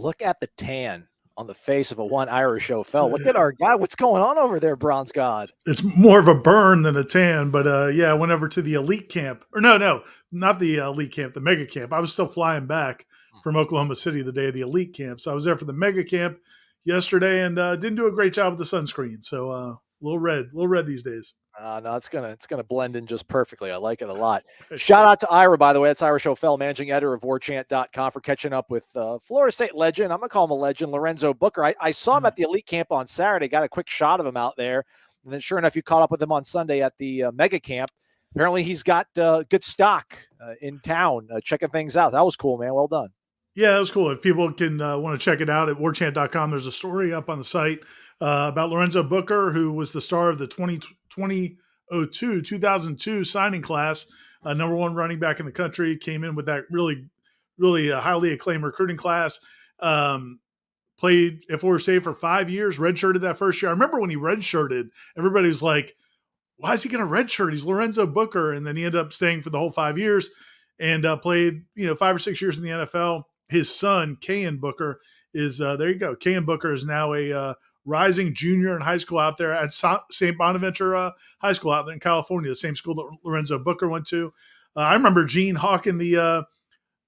look at the tan on the face of a one Irish O'Fell. Look at our guy. What's going on over there, Bronze God? It's more of a burn than a tan, but I went over to the elite camp. Or no, not the elite camp, the mega camp. I was still flying back from Oklahoma City the day of the elite camp. So I was there for the mega camp yesterday and didn't do a great job with the sunscreen. So a little red these days. No, it's gonna blend in just perfectly. I like it a lot. Shout out to Ira, by the way. That's Irish O'Fell, managing editor of Warchant.com, for catching up with Florida State legend. I'm gonna call him a legend, Lorenzo Booker. I saw him at the elite camp on Saturday. Got a quick shot of him out there, and then sure enough, you caught up with him on Sunday at the mega camp. Apparently, he's got good stock in town, checking things out. That was cool, man. Well done. Yeah, that was cool. If people can want to check it out at Warchant.com, there's a story up on the site about Lorenzo Booker, who was the star of the 2002 signing class, number one running back in the country, came in with that really highly acclaimed recruiting class. Played at Florida State for 5 years, redshirted that first year. I remember when he redshirted, everybody was like, why is he going to redshirt? He's Lorenzo Booker. And then he ended up staying for the whole 5 years and played 5 or 6 years in the NFL. His son, Kayan Booker, is there you go. Kayan Booker is now a rising junior in high school out there at St. Bonaventure High School out there in California, the same school that Lorenzo Booker went to. I remember Gene hawking the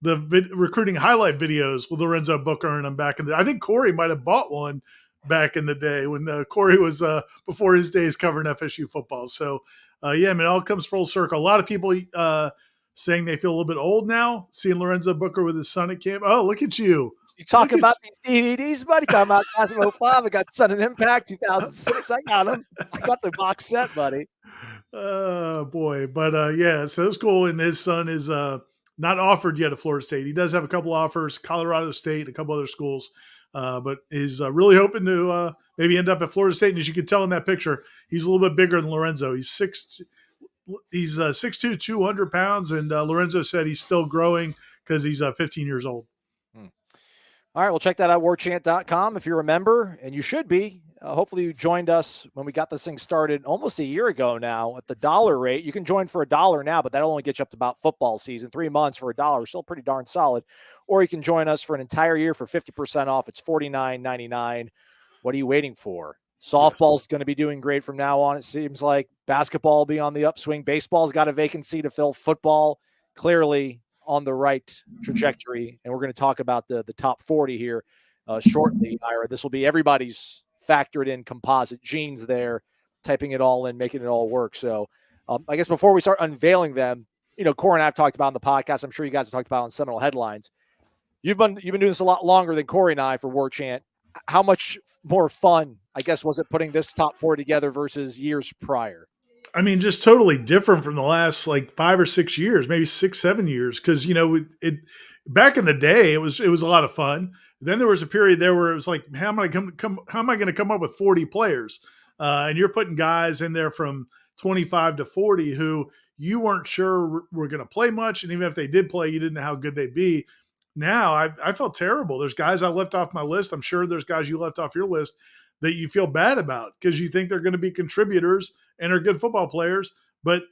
recruiting highlight videos with Lorenzo Booker and them back in the. I think Corey might have bought one back in the day when Corey was before his days covering FSU football. So it all comes full circle. A lot of people saying they feel a little bit old now, seeing Lorenzo Booker with his son at camp. Oh, look at you. You talking about these DVDs, buddy? Talking about Class of 05. I got Sudden Impact 2006. I got them. I got the box set, buddy. Oh, boy. But, so it's cool. And his son is not offered yet at Florida State. He does have a couple offers, Colorado State, a couple other schools, but is really hoping to maybe end up at Florida State. And as you can tell in that picture, he's a little bit bigger than Lorenzo. He's 6'2", 200 pounds, and Lorenzo said he's still growing because he's 15 years old. All right, well, check that out, warchant.com, if you're a member, and you should be. Hopefully you joined us when we got this thing started almost a year ago now at the $1 rate. You can join for $1 now, but that'll only get you up to about football season. 3 months for $1, still pretty darn solid. Or you can join us for an entire year for 50% off. It's $49.99. What are you waiting for? Softball's going to be doing great from now on, it seems like. Basketball will be on the upswing. Baseball's got a vacancy to fill. Football, clearly on the right trajectory. And we're going to talk about the top 40 here shortly, Ira. This will be everybody's factored in composite genes there, typing it all in, making it all work. So I guess before we start unveiling them, Corey and I have talked about on the podcast. I'm sure you guys have talked about on Seminole Headlines. You've been doing this a lot longer than Corey and I for Warchant. How much more fun, I guess, was it putting this top 4 together versus years prior? I mean, just totally different from the last 5 or 6 years, maybe 6, 7 years. Because back in the day, it was a lot of fun. Then there was a period there where it was like, how am I going to come up with 40 players? And you're putting guys in there from 25 to 40 who you weren't sure were going to play much, and even if they did play, you didn't know how good they'd be. Now I felt terrible. There's guys I left off my list. I'm sure there's guys you left off your list that you feel bad about because you think they're going to be contributors and are good football players, but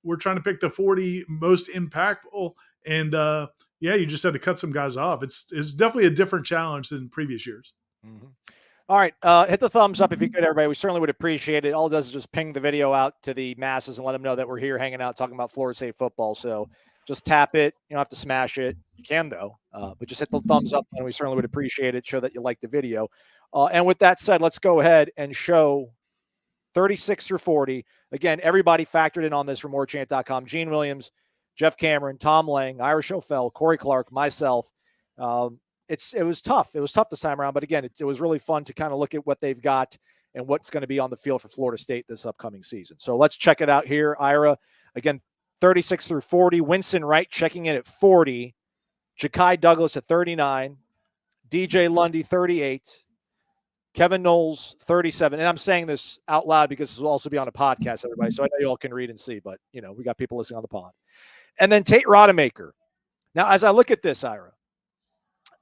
we're trying to pick the 40 most impactful. And you just had to cut some guys off. It's definitely a different challenge than previous years. Mm-hmm. All right. Hit the thumbs up if you could, everybody. We certainly would appreciate it. All it does is just ping the video out to the masses and let them know that we're here hanging out, talking about Florida State football. So just tap it. You don't have to smash it. You can, though. But just hit the thumbs up, and we certainly would appreciate it. Show that you like the video. And with that said, let's go ahead and show 36 through 40. Again, everybody factored in on this from Warchant.com. Gene Williams, Jeff Cameron, Tom Lang, Irish O'Fell, Corey Clark, myself. It was tough. It was tough this time around. But again, it was really fun to kind of look at what they've got and what's going to be on the field for Florida State this upcoming season. So let's check it out here. Ira, again, 36 through 40. Winston Wright checking in at 40. Ja'Kai Douglas at 39. DJ Lundy, 38. Kevin Noles, 37. And I'm saying this out loud because this will also be on a podcast, everybody. So I know you all can read and see, but, we got people listening on the pod. And then Tate Rodemaker. Now, as I look at this, Ira,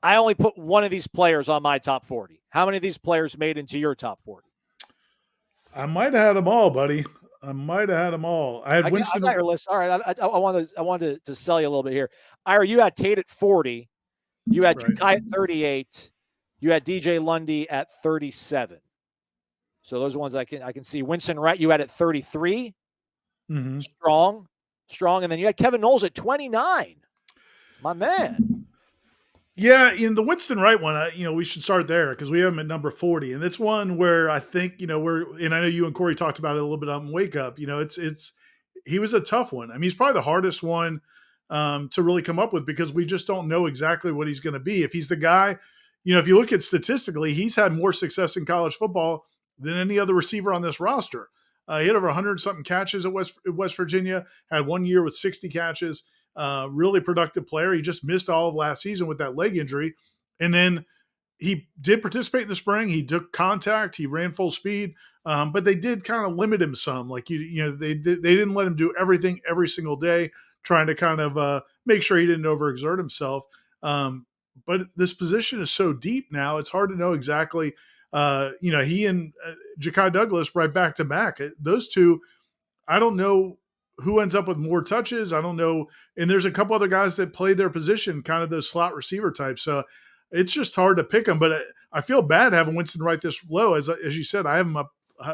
I only put one of these players on my top 40. How many of these players made into your top 40? I might have had them all, buddy. I might have had them all. I had Winston. I got your list. All right. I wanted to sell you a little bit here. Ira, you had Tate at 40. You had Ja'Kai at 38. You had DJ Lundy at 37. So those are ones I can see. Winston Wright, you had at 33. Mm-hmm. Strong. And then you had Kevin Knowles at 29. My man. Yeah, in the Winston Wright one, we should start there because we have him at number 40, and it's one where I think and I know you and Corey talked about it a little bit on Wake Up. He was a tough one. I mean, he's probably the hardest one to really come up with because we just don't know exactly what he's going to be. If he's the guy, if you look at statistically, he's had more success in college football than any other receiver on this roster. He had over 100 something catches at West Virginia. Had 1 year with 60 catches. Really productive player. He just missed all of last season with that leg injury. And then he did participate in the spring. He took contact. He ran full speed. But they did kind of limit him some. Like, they didn't let him do everything every single day, trying to kind of make sure he didn't overexert himself. But this position is so deep now, it's hard to know exactly. He and Ja'Kai Douglas right back to back. Those two, I don't know who ends up with more touches. I don't know. And there's a couple other guys that play their position, kind of those slot receiver types. So it's just hard to pick them. But I feel bad having Winston Wright this low. As you said, I have him up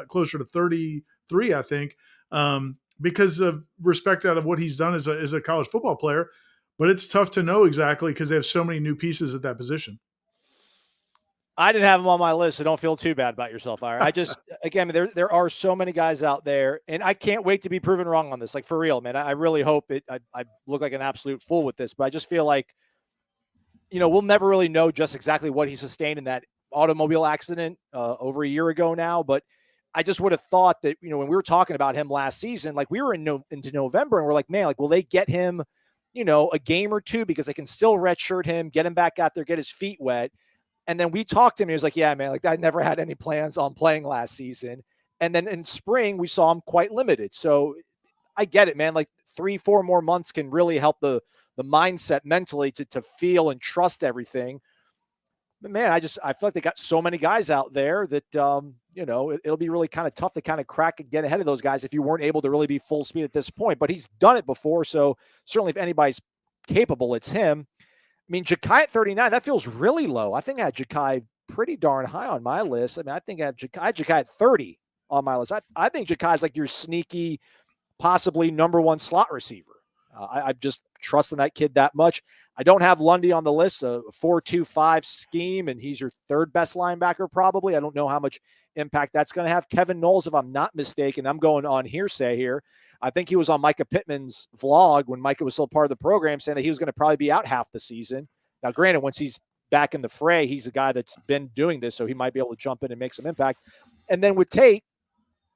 closer to 33, I think, because of respect out of what he's done as a college football player. But it's tough to know exactly because they have so many new pieces at that position. I didn't have him on my list, so don't feel too bad about yourself, Ira. I just, again, there are so many guys out there, and I can't wait to be proven wrong on this. Like, for real, man. I really hope I look like an absolute fool with this, but I just feel like, we'll never really know just exactly what he sustained in that automobile accident over a year ago now. But I just would have thought that, when we were talking about him last season, like we were into November and we're like, man, like, will they get him, a game or two because they can still redshirt him, get him back out there, get his feet wet. And then we talked to him. He was like, yeah, man, like I never had any plans on playing last season. And then in spring, we saw him quite limited. So I get it, man. Like 3-4 more months can really help the mindset mentally to feel and trust everything. But man, I feel like they got so many guys out there that, it'll be really kind of tough to kind of crack and get ahead of those guys if you weren't able to really be full speed at this point. But he's done it before. So certainly if anybody's capable, it's him. I mean, Ja'Kai at 39, that feels really low. I think I had Ja'Kai pretty darn high on my list. I mean, I think I had Ja'Kai at 30 on my list. I think Ja'Kai is like your sneaky, possibly number one slot receiver. I'm just trusting that kid that much. I don't have Lundy on the list, a 4-2-5 scheme, and he's your third best linebacker probably. I don't know how much impact that's going to have. Kevin Knowles, if I'm not mistaken, I'm going on hearsay here. I think he was on Micah Pittman's vlog when Micah was still part of the program saying that he was going to probably be out half the season. Now, granted, once he's back in the fray, he's a guy that's been doing this, so he might be able to jump in and make some impact. And then with Tate,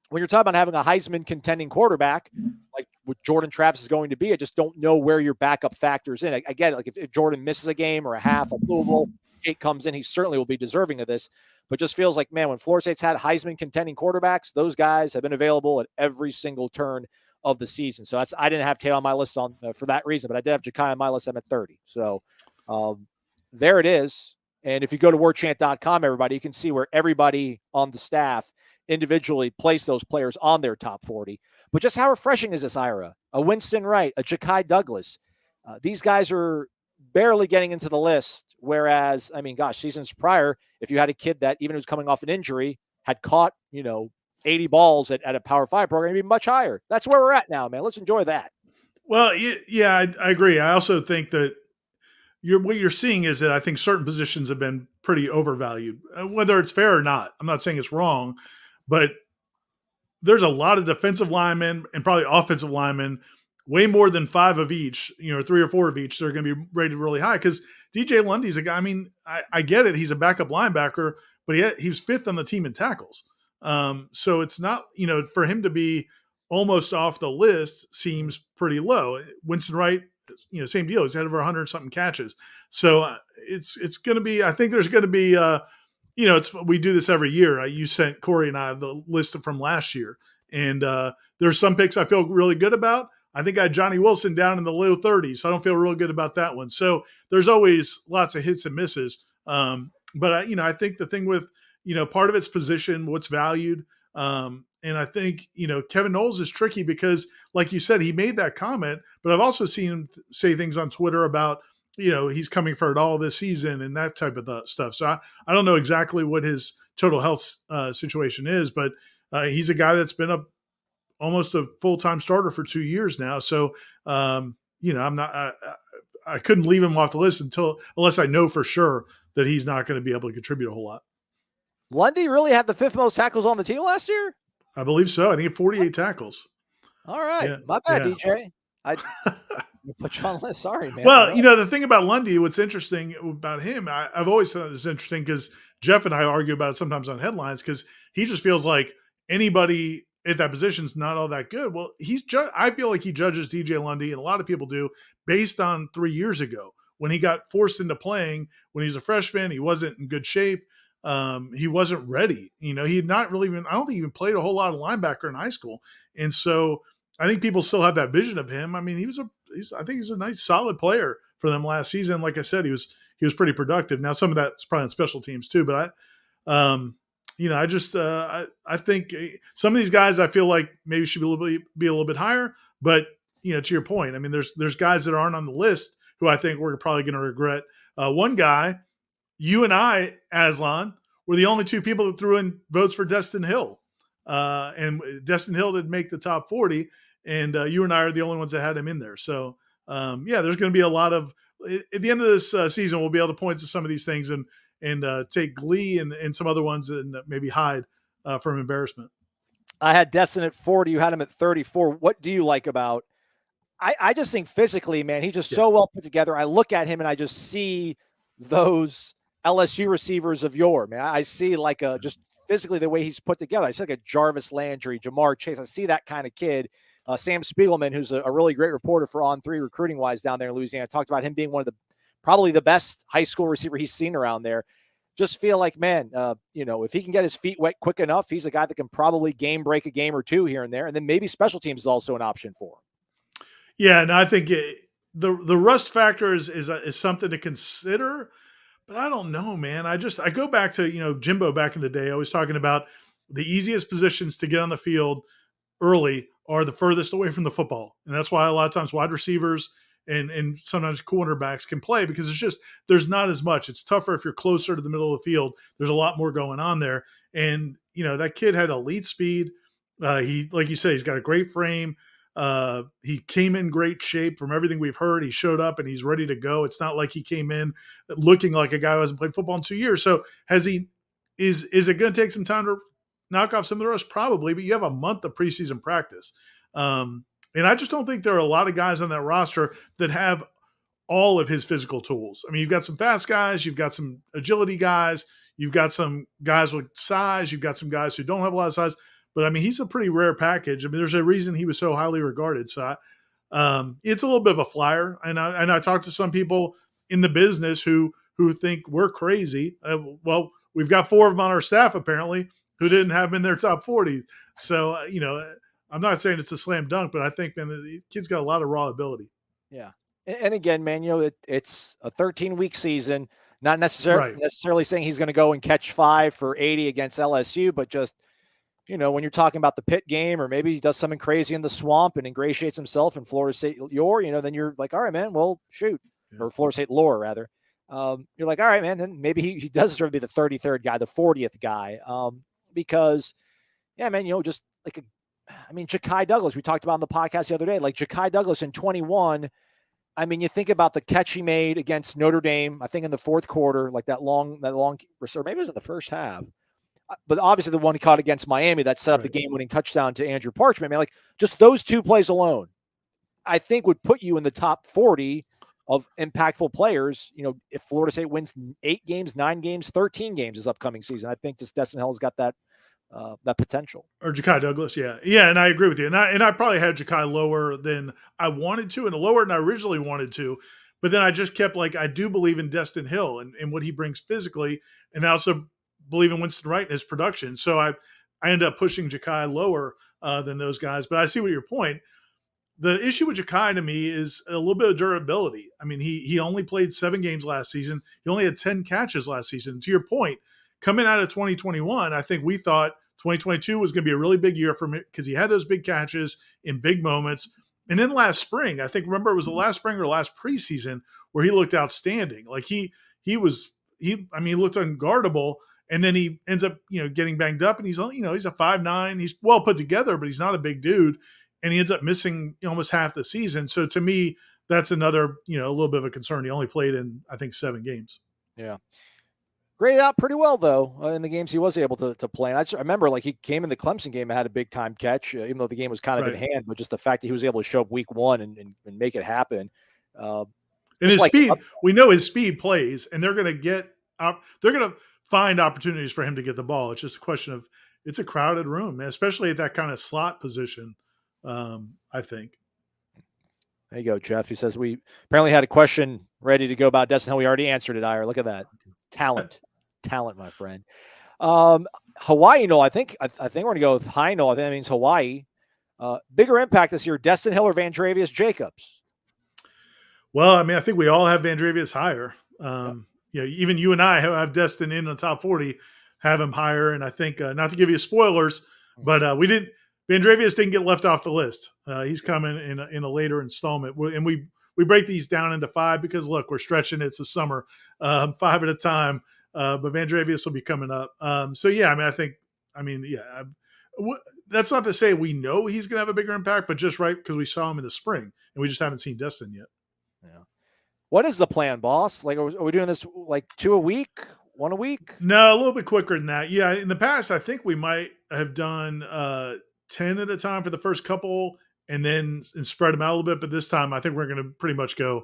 when you're talking about having a Heisman contending quarterback, like what Jordan Travis is going to be, I just don't know where your backup factors in. I get it. Like if Jordan misses a game or a half of Louisville, Tate comes in, he certainly will be deserving of this. But just feels like, man, when Florida State's had Heisman contending quarterbacks, those guys have been available at every single turn of the season. So I didn't have Tate on my list for that reason, but I did have Ja'Kai on my list. I'm at 30. So there it is. And if you go to warchant.com, everybody, you can see where everybody on the staff individually place those players on their top 40. But just how refreshing is this, Ira? A Winston Wright, a Ja'Kai Douglas. These guys are barely getting into the list. Whereas, I mean, gosh, seasons prior, if you had a kid that even was coming off an injury, had caught, 80 balls at a Power 5 program, it'd be much higher. That's where we're at now, man. Let's enjoy that. Well, yeah, I agree. I also think that what you're seeing is that I think certain positions have been pretty overvalued, whether it's fair or not. I'm not saying it's wrong, but there's a lot of defensive linemen and probably offensive linemen, way more than 5 of each, 3 or 4 of each. They're going to be rated really high because DJ Lundy's a guy. I mean, I get it. He's a backup linebacker, but he was 5th on the team in tackles. So it's not, for him to be almost off the list seems pretty low. Winston Wright, same deal. He's had over 100 something catches. So it's going to be, I think there's going to be, we do this every year. You sent Corey and I the list from last year, and there's some picks I feel really good about. I think I had Johnny Wilson down in the low 30s, so I don't feel real good about that one. So there's always lots of hits and misses. But I think the thing with, part of its position, what's valued. And I think, Kevin Knowles is tricky because, like you said, he made that comment, but I've also seen him say things on Twitter about he's coming for it all this season and that type of stuff. So I don't know exactly what his total health situation is, but he's a guy that's been almost a full-time starter for 2 years now. So, I'm not, I couldn't leave him off the list unless I know for sure that he's not going to be able to contribute a whole lot. Lundy really had the 5th most tackles on the team last year? I believe so. I think he had 48 tackles. All right. Yeah. My bad, Yeah. DJ. I put you on the list. Sorry, man. Well, the thing about Lundy, what's interesting about him, I've always thought this interesting because Jeff and I argue about it sometimes on headlines because he just feels like anybody at that position is not all that good. Well, I feel like he judges DJ Lundy, and a lot of people do, based on 3 years ago when he got forced into playing. When he was a freshman, he wasn't in good shape. He wasn't ready. He had not really I don't think he even played a whole lot of linebacker in high school. And so I think people still have that vision of him. I mean, I think he's a nice, solid player for them last season. Like I said, he was pretty productive. Now, some of that's probably on special teams too, but I think some of these guys I feel like maybe should be a little bit higher. But to your point, I mean, there's guys that aren't on the list who I think we're probably going to regret. One guy, you and I, Aslan, were the only two people that threw in votes for Destin Hill, and Destin Hill didn't make the top 40, and you and I are the only ones that had him in there. So there's going to be a lot of at the end of this season, we'll be able to point to some of these things and take glee and some other ones and maybe hide from embarrassment. I had Destin at 40. You had him at 34. What do you like about? I just think physically, man, he's just so well put together. I look at him and I just see those LSU receivers of yore, man. I see like just physically the way he's put together. I see like a Jarvis Landry, Jamar Chase. I see that kind of kid. Sam Spiegelman, who's a really great reporter for On3 recruiting wise down there in Louisiana, talked about him being one of probably the best high school receiver he's seen around there. Just feel like, man, if he can get his feet wet quick enough, he's a guy that can probably game break a game or two here and there. And then maybe special teams is also an option for him. Yeah, and I think the rust factor is something to consider, but I don't know, man. I go back to Jimbo back in the day. I was talking about the easiest positions to get on the field early are the furthest away from the football, and that's why a lot of times wide receivers and sometimes cornerbacks can play because there's not as much. It's tougher if you're closer to the middle of the field. There's a lot more going on there, and that kid had elite speed. He, like you say, he's got a great frame. He came in great shape from everything we've heard. He showed up and he's ready to go. It's not like he came in looking like a guy who hasn't played football in 2 years. So is it going to take some time to knock off some of the rest? Probably, but you have a month of preseason practice. And I just don't think there are a lot of guys on that roster that have all of his physical tools. I mean, you've got some fast guys, you've got some agility guys, you've got some guys with size, you've got some guys who don't have a lot of size. But I mean, he's a pretty rare package. I mean, there's a reason he was so highly regarded. So it's a little bit of a flyer. And I talked to some people in the business who think we're crazy. Well, we've got 4 of them on our staff apparently who didn't have him in their top 40. So I'm not saying it's a slam dunk, but I think, man, the kid's got a lot of raw ability. Yeah, and again, man, it's a 13-week season. Not necessarily saying he's going to go and catch 5 for 80 against LSU, but just. When you're talking about the Pitt game, or maybe he does something crazy in the swamp and ingratiates himself in Florida State Lore, then you're like, all right, man, well, shoot. Yeah. Or Florida State Lore, rather. You're like, all right, man, then maybe he does deserve to be the 33rd guy, the 40th guy. Because, yeah, man, just like, Ja'Kai Douglas, we talked about on the podcast the other day, like Ja'Kai Douglas in 21. I mean, you think about the catch he made against Notre Dame, I think in the fourth quarter, like that long, or maybe it was in the first half. But obviously the one he caught against Miami that set up the game-winning touchdown to Andrew Parchment, man, like just those 2 plays alone, I think would put you in the top 40 of impactful players. If Florida State wins 8 games, 9 games, 13 games this upcoming season, I think just Destin Hill's got that potential. Or Ja'Kai Douglas, yeah, and I agree with you. And I probably had Ja'Kai lower than I wanted to, and lower than I originally wanted to. But then I just kept I do believe in Destin Hill and what he brings physically, and I also believe in Winston Wright and his production. So I ended up pushing Ja'Kai lower than those guys. But I see what your point. The issue with Ja'Kai to me is a little bit of durability. I mean, he only played 7 games last season. He only had 10 catches last season. To your point, coming out of 2021, I think we thought 2022 was going to be a really big year for him because he had those big catches in big moments. And then last spring, I think, remember, it was the last spring or last preseason where he looked outstanding. Like he was I mean, he looked unguardable, and then he ends up getting banged up, and he's he's a 5'9", he's well put together, but he's not a big dude, and he ends up missing almost half the season. So to me, that's another a little bit of a concern. He only played in, I think, 7 games. Yeah. Graded out pretty well though in the games he was able to play. And I just remember like he came in the Clemson game and had a big time catch, even though the game was kind of in hand. But just the fact that he was able to show up week 1 and make it happen. And his speed, we know his speed plays, and they're going to find opportunities for him to get the ball. It's just a question of, it's a crowded room, especially at that kind of slot position. I think. There you go, Jeff. He says we apparently had a question ready to go about Destin Hill. We already answered it, Ira. Look at that. Talent, my friend. Hawaii, no, I think we're going to go with high, no. I think that means Hawaii. Bigger impact this year, Destin Hill or Vandrevius Jacobs? Well, I mean, I think we all have Vandrevius higher. Even you and I have Destin in the top 40, have him higher. And I think, not to give you spoilers, but Vandrevius didn't get left off the list. He's coming in a later installment. And we break these down into 5 because, look, we're stretching. It's the summer, 5 at a time. But Vandrevius will be coming up. That's not to say we know he's going to have a bigger impact, but just right because we saw him in the spring and we just haven't seen Destin yet. Yeah. What is the plan, boss? Like, are we doing this like 2 a week, 1 a week? No, a little bit quicker than that. Yeah, in the past, I think we might have done 10 at a time for the first couple and spread them out a little bit. But this time, I think we're going to pretty much go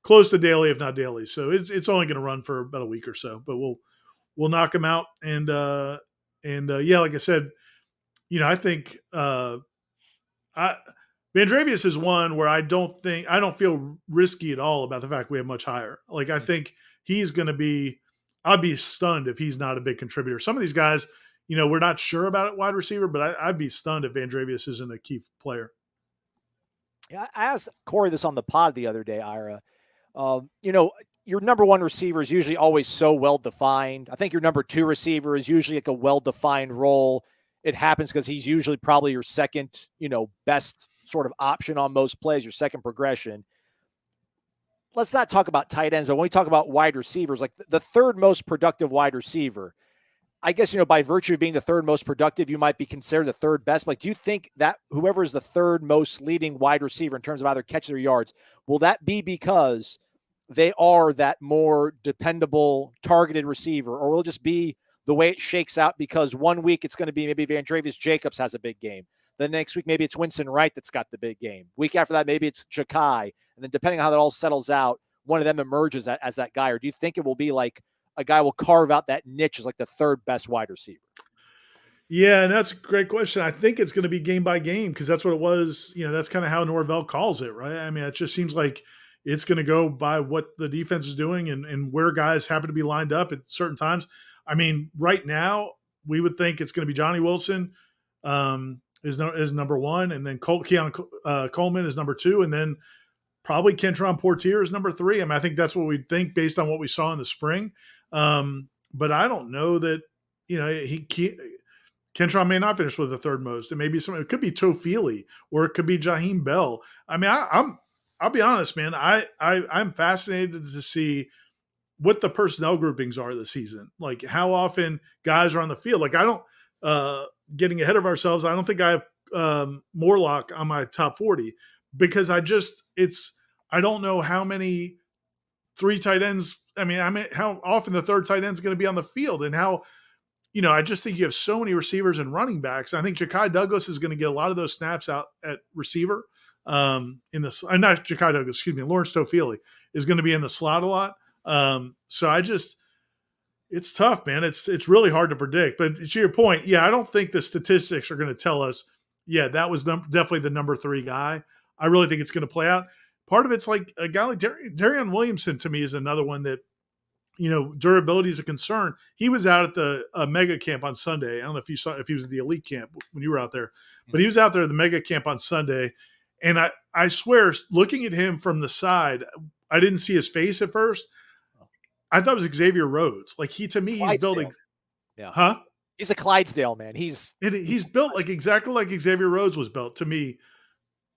close to daily, if not daily. So it's only going to run for about a week or so. But we'll knock them out. And like I said, I think Vandrevius is one where I don't feel risky at all about the fact we have much higher. Like, I think he's going to be, I'd be stunned if he's not a big contributor. Some of these guys, we're not sure about it, wide receiver, but I'd be stunned if Vandrevius isn't a key player. Yeah, I asked Corey this on the pod the other day, Ira. Your number 1 receiver is usually always so well-defined. I think your number 2 receiver is usually like a well-defined role. It happens because he's usually probably your second, best sort of option on most plays, your second progression. Let's not talk about tight ends, but when we talk about wide receivers, like the third most productive wide receiver, I guess, by virtue of being the third most productive, you might be considered the third best. Like, do you think that whoever is the third most leading wide receiver in terms of either catches or yards, will that be because they are that more dependable targeted receiver, or will it just be the way it shakes out because 1 week it's going to be maybe Vandrevius Jacobs has a big game. The next week, maybe it's Winston Wright that's got the big game. Week after that, maybe it's Ja'Kai. And then depending on how that all settles out, one of them emerges as that guy. Or do you think it will be like a guy will carve out that niche as like the third best wide receiver? Yeah, and that's a great question. I think it's going to be game by game because that's what it was. That's kind of how Norvell calls it, right? I mean, it just seems like it's going to go by what the defense is doing and where guys happen to be lined up at certain times. I mean, right now, we would think it's going to be Johnny Wilson is number 1, and then Keon Coleman is number 2, and then probably Kentron Portier is number 3. I mean, I think that's what we think based on what we saw in the spring. But I don't know that, Kentron may not finish with the third most. It could be Tofili, or it could be Jaheim Bell. I mean, I'll be honest, man. I'm fascinated to see what the personnel groupings are this season. Like, how often guys are on the field. Like, I don't, getting ahead of ourselves, I don't think I have Morlock on my top 40 because I don't know how many 3 tight ends. I mean, how often the third tight end is going to be on the field, and how, I just think you have so many receivers and running backs. I think Ja'Kai Douglas is going to get a lot of those snaps out at receiver. Not Ja'Kai Douglas, excuse me, Lawrence Tofili is going to be in the slot a lot. It's tough, man. It's really hard to predict. But to your point, yeah, I don't think the statistics are going to tell us, yeah, that was definitely the number 3 guy. I really think it's going to play out. Part of it's like a guy like Darian Williamson, to me, is another one that, durability is a concern. He was out at the mega camp on Sunday. I don't know if you saw, if he was at the elite camp when you were out there, but he was out there at the mega camp on Sunday. And I swear, looking at him from the side, I didn't see his face at first. I thought it was Xavier Rhodes. Like, he's building. Yeah. Huh? He's a Clydesdale, man. He's built like exactly like Xavier Rhodes was built to me.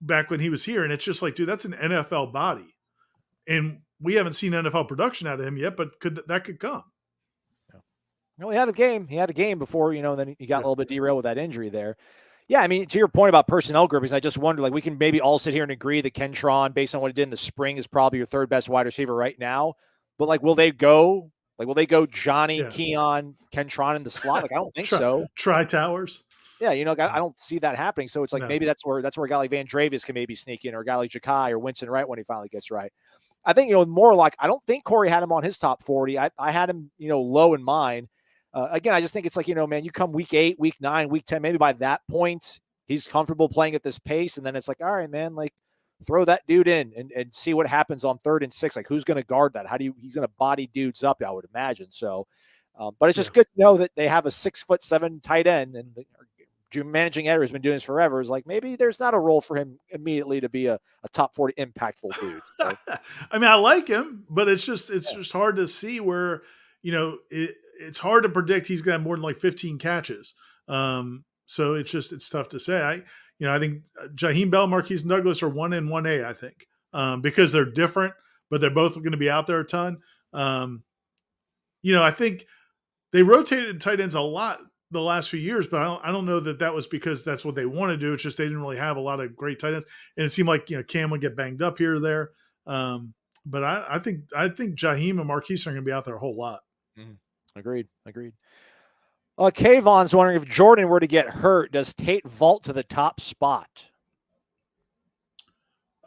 back when he was here, and it's just like, dude, that's an NFL body, and we haven't seen NFL production out of him yet, but that could come. Well, he had a game. He had a game before, and then he got Yeah. a little bit derailed with that injury there. Yeah, I mean, to your point about personnel groupings, I just wonder, like, we can maybe all sit here and agree that Kentron, based on what he did in the spring, is probably your third best wide receiver right now. But like, will they go Johnny, Yeah. Keon, Kentron in the slot? Like, I don't think so. Try Towers. Yeah, I don't see that happening. So it's like No. maybe that's where a guy like Van Dravis can maybe sneak in, or a guy like Ja'Kai or Winston Wright when he finally gets right. I think, more like, I don't think Corey had him on his top 40. I had him, low in mine. Again, I just think it's like, man, you come week 8, week 9, week 10, maybe by that point, he's comfortable playing at this pace. And then it's like, all right, man, like, throw that dude in and see what happens on 3rd and 6. Like, who's going to guard that? He's going to body dudes up, I would imagine. So, but it's just good to know that they have a 6'7" tight end, and the managing editor has been doing this forever. Is like, maybe there's not a role for him immediately to be a top 40 impactful dude. So. I mean, I like him, but it's just hard to see where, it's hard to predict he's going to have more than like 15 catches. So it's tough to say. I think Jaheim Bell, Marquise Douglas are 1 and 1A, I think, because they're different, but they're both going to be out there a ton. I think they rotated tight ends a lot the last few years, but I don't know that was because that's what they want to do. It's just they didn't really have a lot of great tight ends, and it seemed like Cam would get banged up here or there. But I think Jaheim and Marquise are going to be out there a whole lot. Agreed. Kayvon's wondering, if Jordan were to get hurt, does Tate vault to the top spot?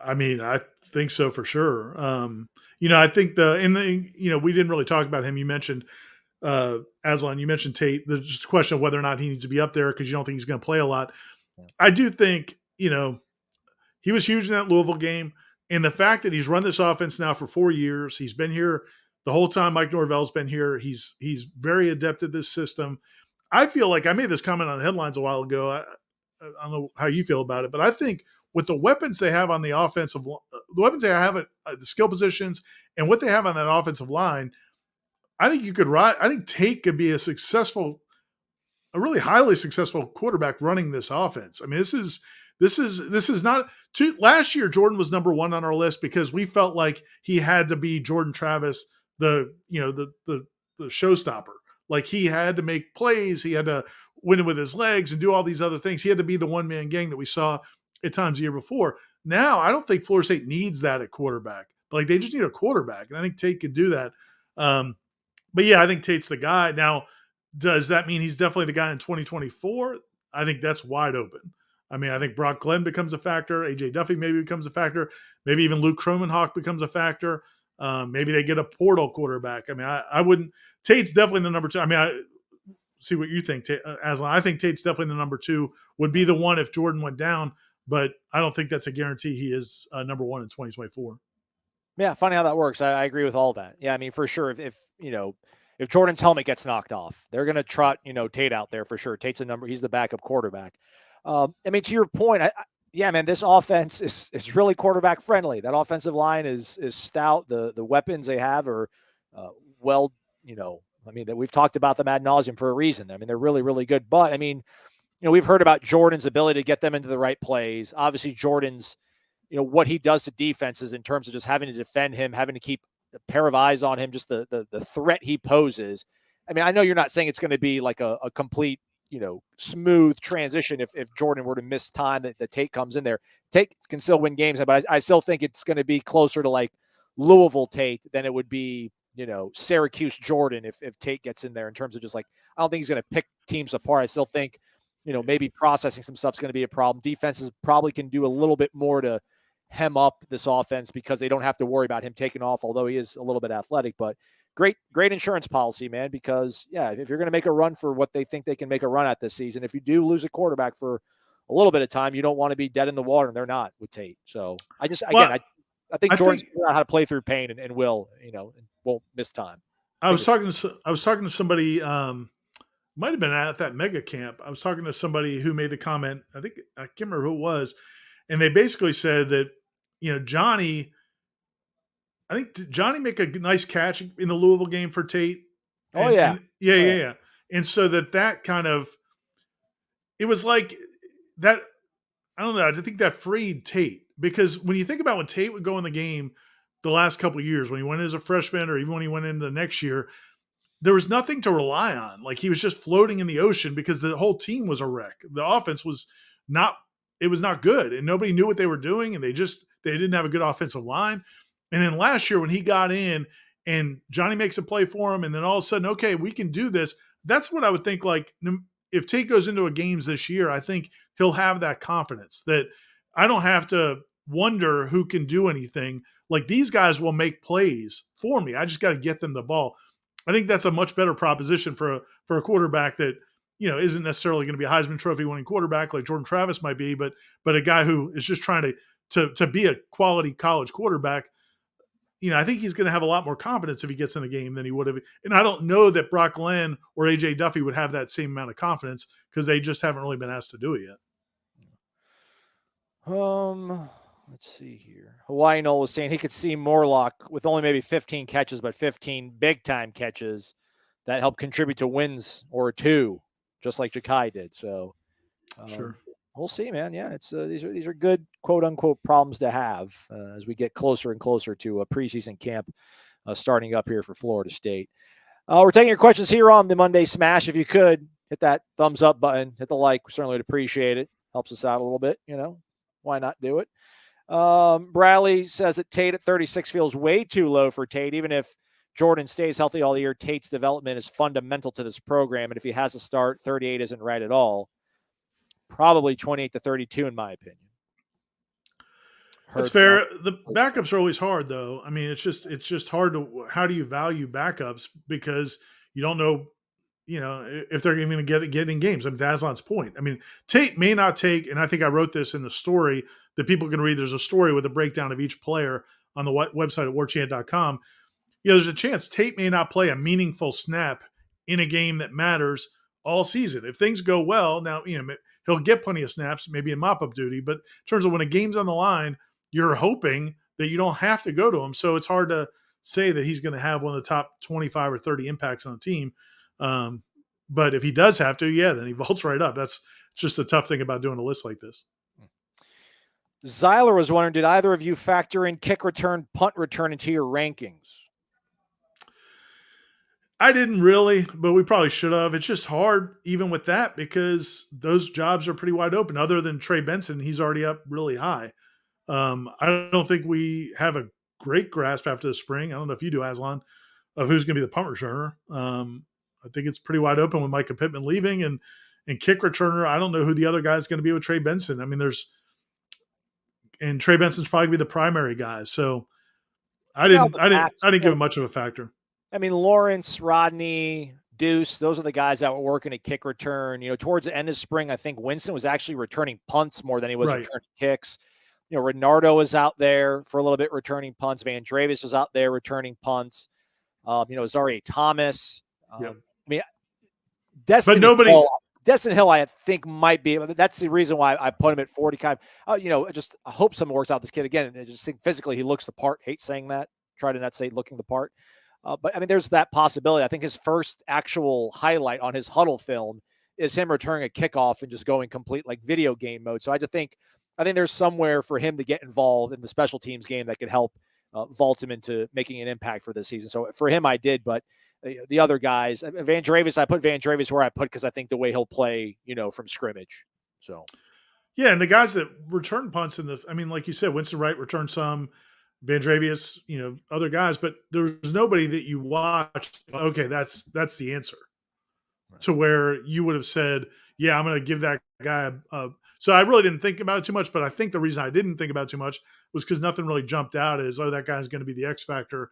I mean, I think so for sure. I think we didn't really talk about him. You mentioned Aslan, you mentioned Tate. There's just a question of whether or not he needs to be up there because you don't think he's going to play a lot. I do think, he was huge in that Louisville game. And the fact that he's run this offense now for 4 years, he's been here the whole time Mike Norvell's been here. He's very adept at this system. I feel like I made this comment on headlines a while ago. I don't know how you feel about it, but I think with the weapons they have on the offensive, the weapons they have at the skill positions and what they have on that offensive line, I think I think Tate could be a really highly successful quarterback running this offense. I mean, this is not last year. Jordan was number 1 on our list because we felt like he had to be Jordan Travis, the showstopper. Like, he had to make plays. He had to win it with his legs and do all these other things. He had to be the one-man gang that we saw at times the year before. Now, I don't think Florida State needs that at quarterback. Like, they just need a quarterback, and I think Tate could do that. But yeah, I think Tate's the guy. Now, does that mean he's definitely the guy in 2024? I think that's wide open. I mean, I think Brock Glenn becomes a factor. AJ Duffy maybe becomes a factor. Maybe even Luke Kromenhoek becomes a factor. Maybe they get a portal quarterback. I mean, I wouldn't. Tate's definitely the number 2. I mean, I see what you think, Aslan. I think Tate's definitely the number 2. Would be the one if Jordan went down, but I don't think that's a guarantee he is number 1 in 2024. Yeah, funny how that works. I agree with all that. Yeah, I mean, for sure, if Jordan's helmet gets knocked off, they're going to trot Tate out there for sure. Tate's he's the backup quarterback. I mean, to your point, yeah, man, this offense is really quarterback friendly. That offensive line is stout. The weapons they have are I mean, that we've talked about them ad nauseum for a reason. I mean, they're really, really good. But I mean, we've heard about Jordan's ability to get them into the right plays. Obviously, Jordan's, what he does to defenses in terms of just having to defend him, having to keep a pair of eyes on him, just the threat he poses. I mean, I know you're not saying it's going to be like a complete, smooth transition if Jordan were to miss time that Tate comes in there. Tate can still win games, but I still think it's going to be closer to like Louisville Tate than it would be, Syracuse Jordan if Tate gets in there, in terms of just like, I don't think he's going to pick teams apart. I still think, maybe processing some stuff's going to be a problem. Defenses probably can do a little bit more to hem up this offense because they don't have to worry about him taking off, although he is a little bit athletic. But great insurance policy, man, because, yeah, if you're going to make a run for what they think they can make a run at this season, if you do lose a quarterback for a little bit of time, you don't want to be dead in the water, and they're not with Tate. So I think Jordan's figured out how to play through pain and will, and won't miss time. I was talking to somebody, might have been at that mega camp. I was talking to somebody who made the comment. I can't remember who it was, and they basically said that Johnny make a nice catch in the Louisville game for Tate. And so that kind of, it was like that. I don't know. I think that freed Tate, because when you think about when Tate would go in the game the last couple of years, when he went in as a freshman or even when he went into the next year, there was nothing to rely on. Like, he was just floating in the ocean because the whole team was a wreck. The offense was not, it was not good, and nobody knew what they were doing, and they didn't have a good offensive line. And then last year when he got in and Johnny makes a play for him, and then all of a sudden, okay, we can do this. That's what I would think. Like, if Tate goes into a games this year, I think he'll have that confidence that I don't have to wonder who can do anything. Like, these guys will make plays for me. I just got to get them the ball. I think that's a much better proposition for a quarterback that, isn't necessarily going to be a Heisman Trophy winning quarterback like Jordan Travis might be, but a guy who is just trying to be a quality college quarterback. I think he's going to have a lot more confidence if he gets in the game than he would have. And I don't know that Brock Glenn or AJ Duffy would have that same amount of confidence because they just haven't really been asked to do it yet. Let's see here. Hawaii Noel was saying he could see Morlock with only maybe 15 catches, but 15 big time catches that help contribute to wins or two, just like Ja'Kai did. So, sure, we'll see, man. Yeah, it's these are good quote unquote problems to have as we get closer and closer to a preseason camp starting up here for Florida State. We're taking your questions here on the Monday Smash. If you could hit that thumbs up button, hit the like, we certainly would appreciate it. Helps us out a little bit. Why not do it? Bradley says that Tate at 36 feels way too low for Tate. Even if Jordan stays healthy all year, Tate's development is fundamental to this program. And if he has to start, 38 isn't right at all. Probably 28 to 32, in my opinion. That's fair. The backups are always hard, though. I mean, it's just hard to, how do you value backups, because you don't know, if they're even going to get in games. I mean, to Aslan's point, I mean, Tate may not take, and I think I wrote this in the story that people can read. There's a story with a breakdown of each player on the website at warchant.com. There's a chance Tate may not play a meaningful snap in a game that matters all season. If things go well, now, he'll get plenty of snaps, maybe in mop-up duty, but in terms of when a game's on the line, you're hoping that you don't have to go to him. So it's hard to say that he's going to have one of the top 25 or 30 impacts on the team. But if he does have to, then he vaults right up. That's just the tough thing about doing a list like this. Zyler was wondering, did either of you factor in kick return, punt return into your rankings? I didn't really, but we probably should have. It's just hard even with that because those jobs are pretty wide open. Other than Trey Benson, he's already up really high. I don't think we have a great grasp after the spring. I don't know if you do, Aslan, of who's going to be the punt returner. I think it's pretty wide open with Micah Pittman leaving and kick returner. I don't know who the other guy is going to be with Trey Benson. I mean, and Trey Benson's probably be the primary guy. So I didn't give it much of a factor. I mean, Lawrence, Rodney, Deuce, those are the guys that were working at kick return. Towards the end of spring, I think Winston was actually returning punts more than he was returning kicks. Renardo was out there for a little bit returning punts. Van Dravis was out there returning punts. Zaire Thomas. Yep. I mean, Destin Hill, I think might be. That's the reason why I put him at 40. I hope something works out this kid again. I just think physically he looks the part. Hate saying that. Try to not say looking the part. But I mean, there's that possibility. I think his first actual highlight on his huddle film is him returning a kickoff and just going complete like video game mode. So I think there's somewhere for him to get involved in the special teams game that could help vault him into making an impact for this season. So for him, I did, but the other guys, Van Dravis, I put Van Dravis where I put because I think the way he'll play, from scrimmage. So, yeah, and the guys that return punts like you said, Winston Wright returned some, Van Dravis, other guys, but there's nobody that you watch. Okay, that's the answer. Right. To where you would have said, yeah, I'm going to give that guy so I really didn't think about it too much, but I think the reason I didn't think about it too much was because nothing really jumped out as, that guy's going to be the X factor.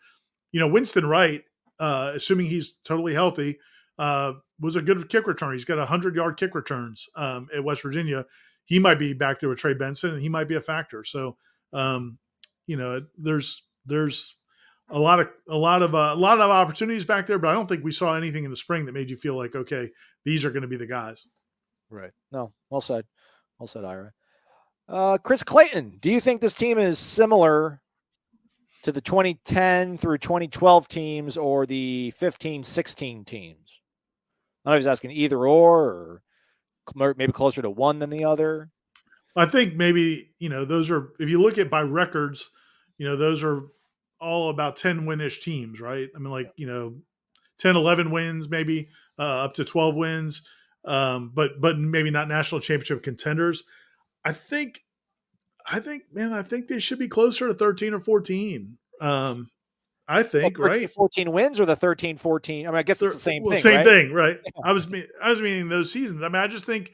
Winston Wright, assuming he's totally healthy, was a good kick returner. He's got 100-yard kick returns at West Virginia. He might be back there with Trey Benson, and he might be a factor. So, there's a lot of opportunities back there, but I don't think we saw anything in the spring that made you feel like, okay, these are going to be the guys. Right. No, well said. Well said, Ira. Chris Clayton, do you think this team is similar to the 2010 through 2012 teams or the 15-16 teams? I don't know if he's asking either or maybe closer to one than the other. I think maybe, those are, if you look at by records, those are all about 10 win-ish teams, right? I mean, like, 10, 11 wins, maybe up to 12 wins, but maybe not national championship contenders. I think, man, I think they should be closer to 13 or 14. I Well, think, 13, right? 14 wins or the 13, 14? I mean, I guess it's the same Well, thing, same right? thing, right? I was meaning those seasons. I mean, I just think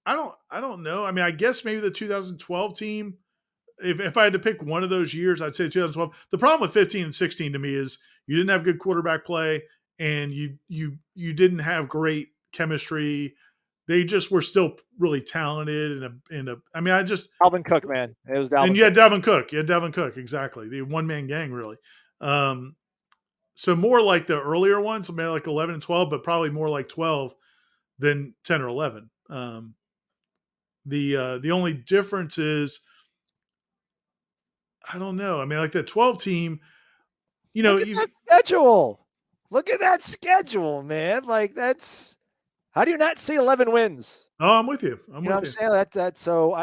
I don't know. I mean, I guess maybe the 2012 team. If I had to pick one of those years, I'd say 2012. The problem with 15 and 16 to me is you didn't have good quarterback play, and you didn't have great chemistry. They just were still really talented, I mean, I just Dalvin Cook, man. It was and Dalvin you Cook. had Dalvin Cook. You had Dalvin Cook, exactly. The one man gang, really. Um, so more like the earlier ones, maybe like 11 and 12, but probably more like 12 than 10 or 11. The only difference is I don't know. I mean, like the 12 team, Look at you that schedule. Look at that schedule, man. Like that's how do you not see 11 wins? oh, I'm with you. I'm You know what with I'm you. saying? That's so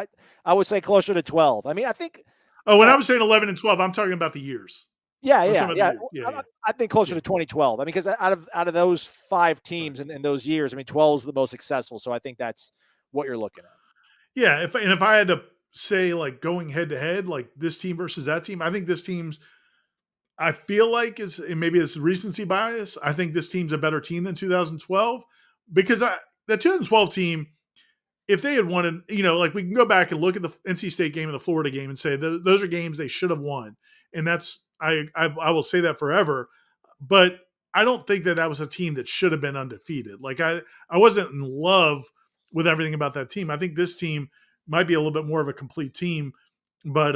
I would say closer to 12. I mean, I think Oh, you when know, I was saying 11 and 12, I'm talking about the years. yeah, I was yeah, talking about the yeah. years. Yeah, I, yeah, I think closer yeah. to 2012. I mean, because out of those five Right. teams in those years, I mean, 12 is the most successful. So I think that's what you're looking at. Yeah. If I had to say like going head to head, like this team versus that team, I think this team's, I feel like is, and maybe it's recency bias. I think this team's a better team than 2012 because the 2012 team, if they had won, like we can go back and look at the NC State game and the Florida game and say those are games they should have won, and that's I will say that forever. But I don't think that was a team that should have been undefeated. Like I wasn't in love with everything about that team. I think this team might be a little bit more of a complete team, but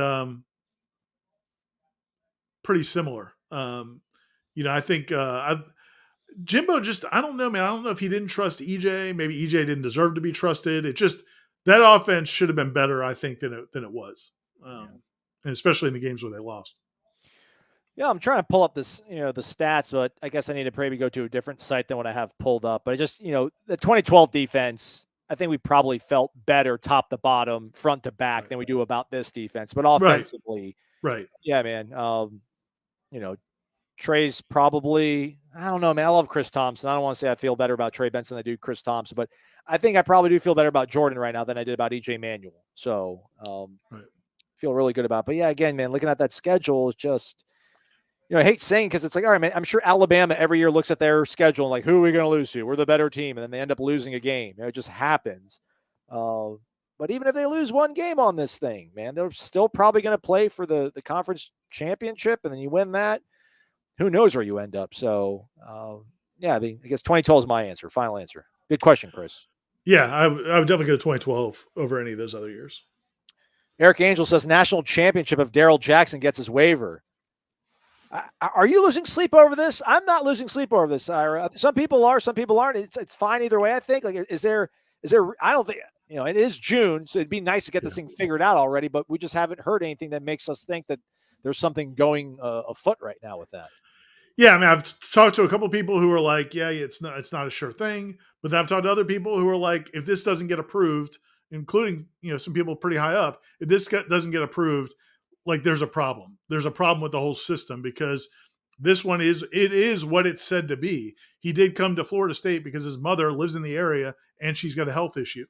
pretty similar. I think Jimbo just, I don't know, man. I don't know if he didn't trust EJ. Maybe EJ didn't deserve to be trusted. It just, that offense should have been better, I think, than it was. Yeah. And especially in the games where they lost. Yeah, I'm trying to pull up this, the stats, but I guess I need to maybe go to a different site than what I have pulled up. But I just, the 2012 defense, I think we probably felt better top to bottom, front to back Right. than we do about this defense. But Right. offensively, Right. yeah, man. You know, Trey's probably, I don't know, man. I love Chris Thompson. I don't want to say I feel better about Trey Benson than I do Chris Thompson, but I think I probably do feel better about Jordan right now than I did about EJ Manuel. So Right. feel really good about it. But yeah, again, man, looking at that schedule is just, I hate saying because it's like, all right, man, I'm sure Alabama every year looks at their schedule and like, who are we going to lose to? We're the better team. And then they end up losing a game. It just happens. But even if they lose one game on this thing, man, they're still probably going to play for the conference championship. And then you win that. Who knows where you end up? So, yeah, I guess 2012 is my answer. Final answer. Good question, Chris. Yeah, I would definitely go 2012 over any of those other years. Eric Angel says national championship if Daryl Jackson gets his waiver. Are you losing sleep over this? I'm not losing sleep over this, Ira. Some people are, some people aren't. It's fine either way. I think. Like, is there? I don't think. It is June, so it'd be nice to get this thing figured out already. But we just haven't heard anything that makes us think that there's something going afoot right now with that. Yeah, I mean, I've talked to a couple of people who are like, yeah, it's not a sure thing. But then I've talked to other people who are like, if this doesn't get approved, including some people pretty high up, if this doesn't get approved, like there's a problem. There's a problem with the whole system because this one is what it's said to be. He did come to Florida State because his mother lives in the area and she's got a health issue.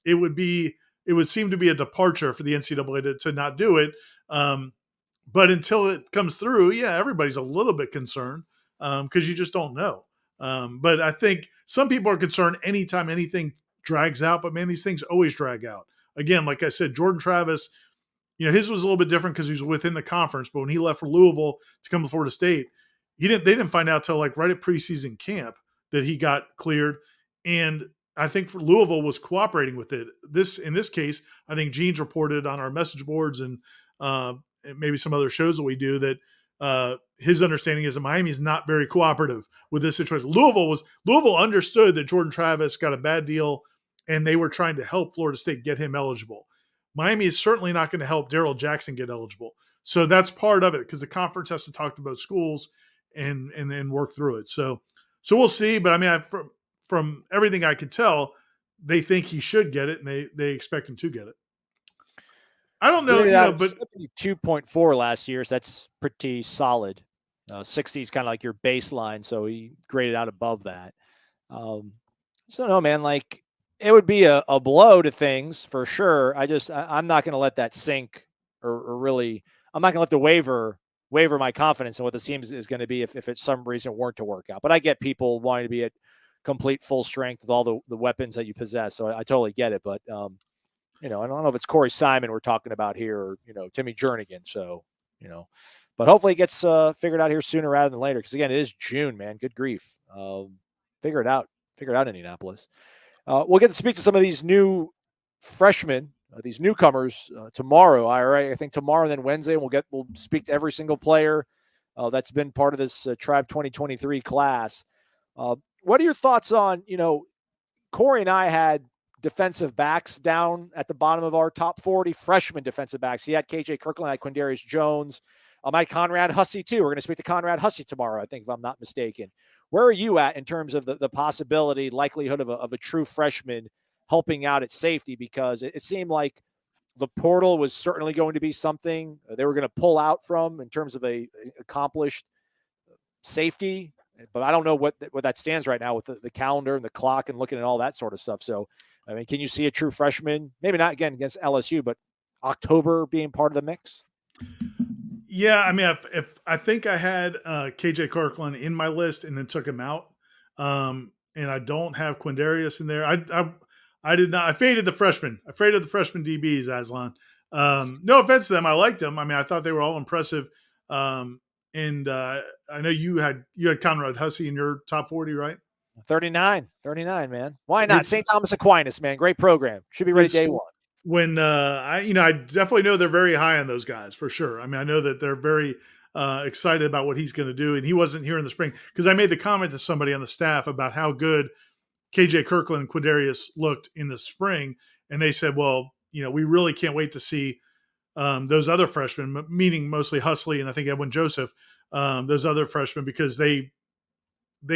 It would seem to be a departure for the NCAA to not do it. But until it comes through, yeah, everybody's a little bit concerned because you just don't know. But I think some people are concerned anytime anything drags out. But man, these things always drag out. Again, like I said, Jordan Travis, his was a little bit different because he was within the conference. But when he left for Louisville to come to Florida State, they didn't find out till like right at preseason camp that he got cleared. And I think for Louisville was cooperating with it. In this case, I think Gene's reported on our message boards and maybe some other shows that we do that his understanding is that Miami is not very cooperative with this situation. Louisville understood that Jordan Travis got a bad deal and they were trying to help Florida State get him eligible. Miami is certainly not going to help Daryl Jackson get eligible. So that's part of it because the conference has to talk to both schools and then work through it. So we'll see. But I mean, from everything I could tell, they think he should get it, and they expect him to get it. I don't know, Graded out at but 72.4 last year, so that's pretty solid. 60 is kind of like your baseline, so he graded out above that. So no, man, like it would be a blow to things for sure. I'm not going to let that sink or really, I'm not going to let the waiver my confidence in what the team is going to be if it's some reason weren't to work out. But I get people wanting to be at complete full strength with all the weapons that you possess. So I totally get it. But, I don't know if it's Corey Simon we're talking about here or, Timmy Jernigan. So, but hopefully it gets figured out here sooner rather than later. Because again, it is June, man. Good grief. Figure it out, Indianapolis. We'll get to speak to some of these new freshmen, these newcomers tomorrow. All right, I think tomorrow and then Wednesday we'll speak to every single player that's been part of this Tribe 2023 class. What are your thoughts on, Corey and I had defensive backs down at the bottom of our top 40 freshman defensive backs. He had KJ Kirkland, I had Quindarius Jones. I had Conrad Hussey too. We're going to speak to Conrad Hussey tomorrow, I think, if I'm not mistaken. Where are you at in terms of the possibility, likelihood of a true freshman helping out at safety? Because it seemed like the portal was certainly going to be something they were going to pull out from in terms of a accomplished safety. But I don't know what that stands right now with the calendar and the clock and looking at all that sort of stuff. So, I mean, can you see a true freshman, maybe not again against LSU, but October being part of the mix? Yeah, I mean, if I think I had KJ Kirkland in my list and then took him out, and I don't have Quindarius in there. I did not. I faded the freshmen. I faded the freshman DBs, Aslan. No offense to them, I liked them. I mean, I thought they were all impressive. And I know you had Conrad Hussey in your top 40, right? 39, man. Why not? St. Thomas Aquinas, man, great program. Should be ready day one. When I definitely know they're very high on those guys for sure. I mean, I know that they're very excited about what he's going to do, and he wasn't here in the spring because I made the comment to somebody on the staff about how good KJ Kirkland and Quindarius looked in the spring, and they said, "Well, we really can't wait to see those other freshmen, meaning mostly Hussey and I think Edwin Joseph, those other freshmen because they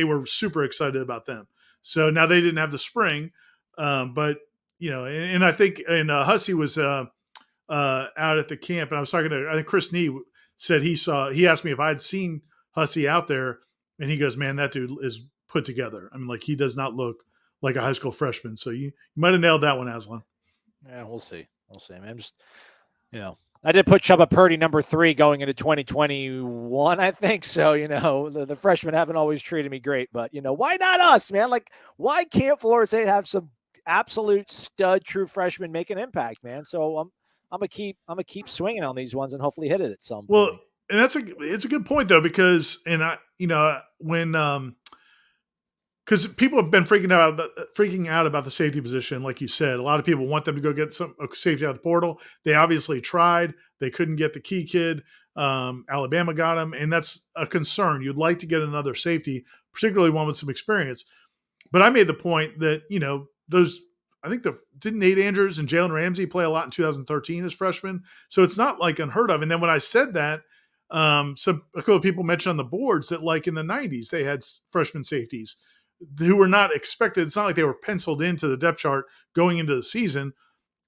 were super excited about them. So now they didn't have the spring, but." And I think, and Hussey was out at the camp, and I was talking to, I think Chris Nee said he asked me if I'd seen Hussey out there, and he goes, man, that dude is put together. I mean, like, he does not look like a high school freshman. So you might have nailed that one, Aslan. Yeah, we'll see. Man, I'm just, I did put Chubba Purdy number 3 going into 2021, I think. So, the freshmen haven't always treated me great, but, why not us, man? Like, why can't Florida State have some absolute stud true freshman make an impact, man? So I'm gonna keep swinging on these ones and hopefully hit it at some point. Well, and it's a good point though, because when because people have been freaking out about the safety position, like you said. A lot of people want them to go get some safety out of the portal. They obviously tried. They couldn't get the key kid. Alabama got him, and that's a concern. You'd like to get another safety, particularly one with some experience. But I made the point that I think didn't Nate Andrews and Jalen Ramsey play a lot in 2013 as freshmen, so it's not like unheard of. And then when I said that, a couple of people mentioned on the boards that like in the 90s they had freshman safeties who were not expected. It's not like they were penciled into the depth chart going into the season,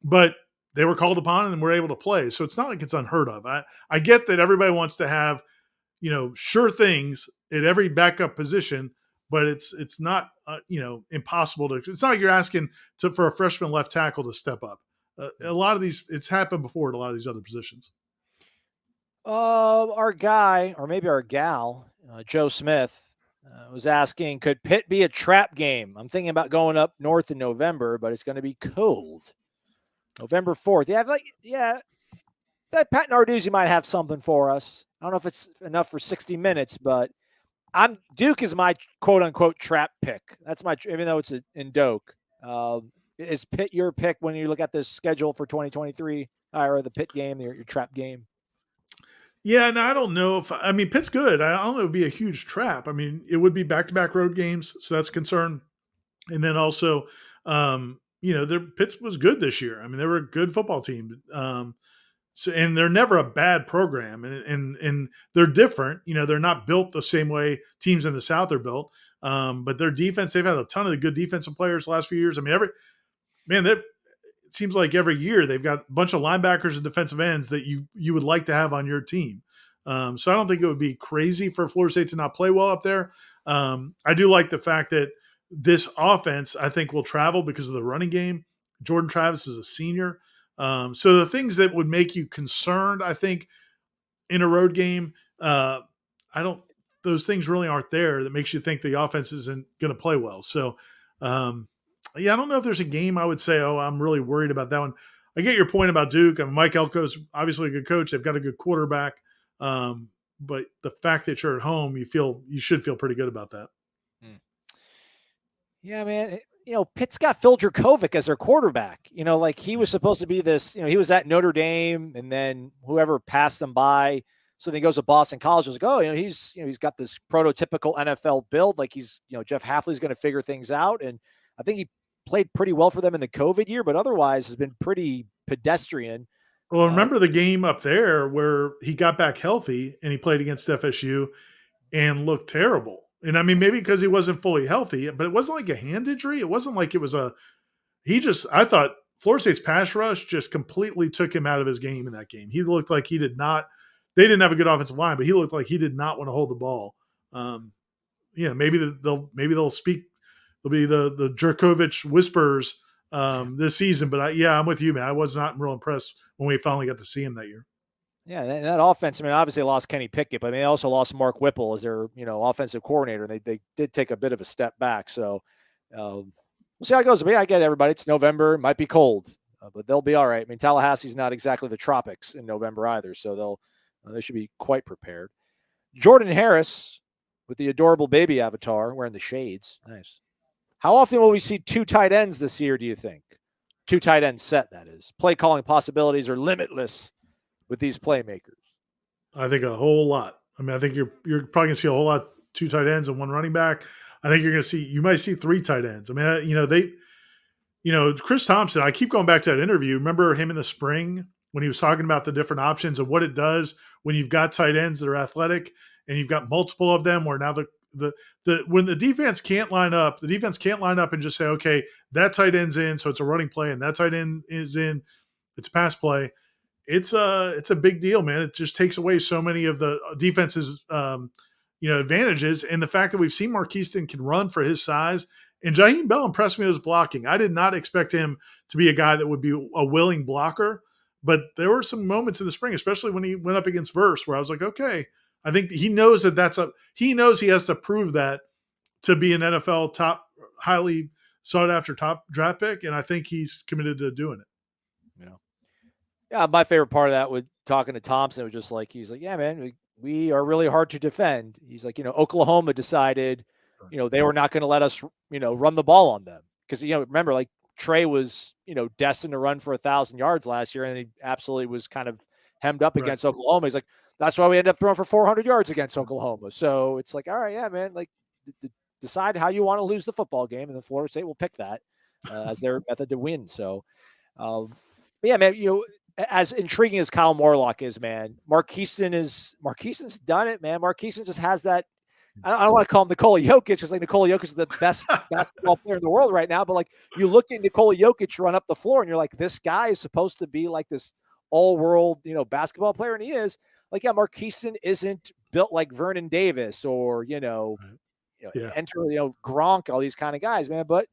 but they were called upon and were able to play. So it's not like it's unheard of. I get that everybody wants to have sure things at every backup position. But it's not impossible to. It's not like you're asking for a freshman left tackle to step up. A lot of these, it's happened before at a lot of these other positions. Our guy, or maybe our gal, Joe Smith, was asking, could Pitt be a trap game? I'm thinking about going up north in November, but it's going to be cold. November 4th. That Pat Narduzzi might have something for us. I don't know if it's enough for 60 minutes, but Duke is my quote unquote trap pick. That's my, even though it's in Doak. Is Pitt your pick when you look at this schedule for 2023 or the Pitt game, your trap game? Yeah, and I don't know if Pitt's good. I don't know. It would be a huge trap. I mean, it would be back-to-back road games, so that's a concern. And then also, Pitt was good this year. I mean, they were a good football team. And they're never a bad program, and they're different. They're not built the same way teams in the South are built. But their defense, they've had a ton of good defensive players the last few years. I mean, man, that it seems like every year they've got a bunch of linebackers and defensive ends that you would like to have on your team. So I don't think it would be crazy for Florida State to not play well up there. I do like the fact that this offense, I think, will travel because of the running game. Jordan Travis is a senior. So the things that would make you concerned, I think, in a road game, I don't. Those things really aren't there that makes you think the offense isn't going to play well. So, yeah, I don't know if there's a game I would say, oh, I'm really worried about that one. I get your point about Duke. I mean, Mike Elko's obviously a good coach. They've got a good quarterback. But the fact that you're at home, you should feel pretty good about that. Yeah, man. Pitt's got Phil Dracovic as their quarterback. Like he was supposed to be this, he was at Notre Dame and then whoever passed him by. So then he goes to Boston College. Was like, oh, he's got this prototypical NFL build. Like he's, Jeff Hafley's going to figure things out. And I think he played pretty well for them in the COVID year, but otherwise has been pretty pedestrian. Well, remember the game up there where he got back healthy and he played against FSU and looked terrible. And I mean, maybe because he wasn't fully healthy, but it wasn't like a hand injury. It wasn't like it was I thought Florida State's pass rush just completely took him out of his game in that game. He looked like they didn't have a good offensive line, but he looked like he did not want to hold the ball. Maybe they'll speak. There'll be the Jerkovich whispers this season, but I'm with you, man. I was not real impressed when we finally got to see him that year. Yeah, that offense, I mean, obviously they lost Kenny Pickett, but they also lost Mark Whipple as their, offensive coordinator. They did take a bit of a step back. So we'll see how it goes. But yeah, I get everybody. It's November. It might be cold, but they'll be all right. I mean, Tallahassee's not exactly the tropics in November either, so they should be quite prepared. Jordan Harris with the adorable baby avatar wearing the shades. Nice. How often will we see two tight ends this year, do you think? Two tight end set, that is. Play calling possibilities are limitless with these playmakers. I think a whole lot. I mean, I think you're probably going to see a whole lot, two tight ends and one running back. I think you might see three tight ends. I mean, Chris Thompson, I keep going back to that interview. Remember him in the spring when he was talking about the different options and what it does when you've got tight ends that are athletic and you've got multiple of them where now when the defense can't line up, and just say, okay, that tight end's in, so it's a running play, and that tight end is in, it's a pass play. It's a big deal, man. It just takes away so many of the defense's advantages, and the fact that we've seen Marquiston can run for his size. And Jaheim Bell impressed me with his blocking. I did not expect him to be a guy that would be a willing blocker, but there were some moments in the spring, especially when he went up against Verse, where I was like, okay, I think he knows he knows he has to prove that to be an NFL top, highly sought after top draft pick, and I think he's committed to doing it. Yeah, my favorite part of that with talking to Thompson was just like, he's like, yeah, man, we are really hard to defend. He's like, Oklahoma decided, they were not going to let us, run the ball on them. Because, remember, like Trey was, destined to run for 1,000 yards last year, and he absolutely was kind of hemmed up against Oklahoma. He's like, that's why we ended up throwing for 400 yards against Oklahoma. So it's like, all right, yeah, man, like decide how you want to lose the football game, and then Florida State will pick that as their method to win. So, but yeah, man, as intriguing as Kyle Morlock is, man, Marquiston's done it, man. Marquiston just has that. I don't want to call him Nikola Jokic because like Nikola Jokic is the best basketball player in the world right now. But like you look at Nikola Jokic run up the floor and you're like, this guy is supposed to be like this all-world, basketball player, and he is. Like, yeah, Marquiston isn't built like Vernon Davis or enter Gronk, all these kind of guys, man. But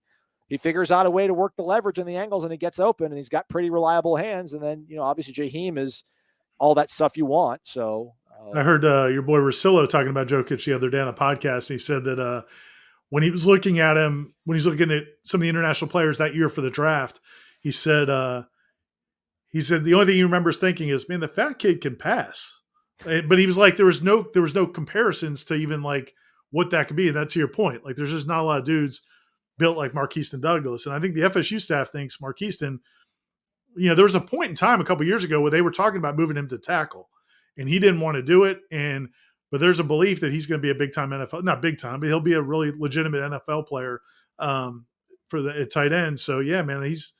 he figures out a way to work the leverage and the angles, and he gets open, and he's got pretty reliable hands. And then, obviously Jaheim is all that stuff you want. So I heard your boy Russillo talking about Jokic the other day on a podcast. And he said that when he was looking at him, when he's looking at some of the international players that year for the draft, he said the only thing he remembers thinking is, man, the fat kid can pass. But he was like, there was no comparisons to even like what that could be. And that's to your point. Like, there's just not a lot of dudes built like Marquiston Douglas. And I think the FSU staff thinks Marquiston, there was a point in time a couple of years ago where they were talking about moving him to tackle, and he didn't want to do it. But there's a belief that he's going to be a big time NFL, not big time, but he'll be a really legitimate NFL player for the tight end. So yeah, man, he's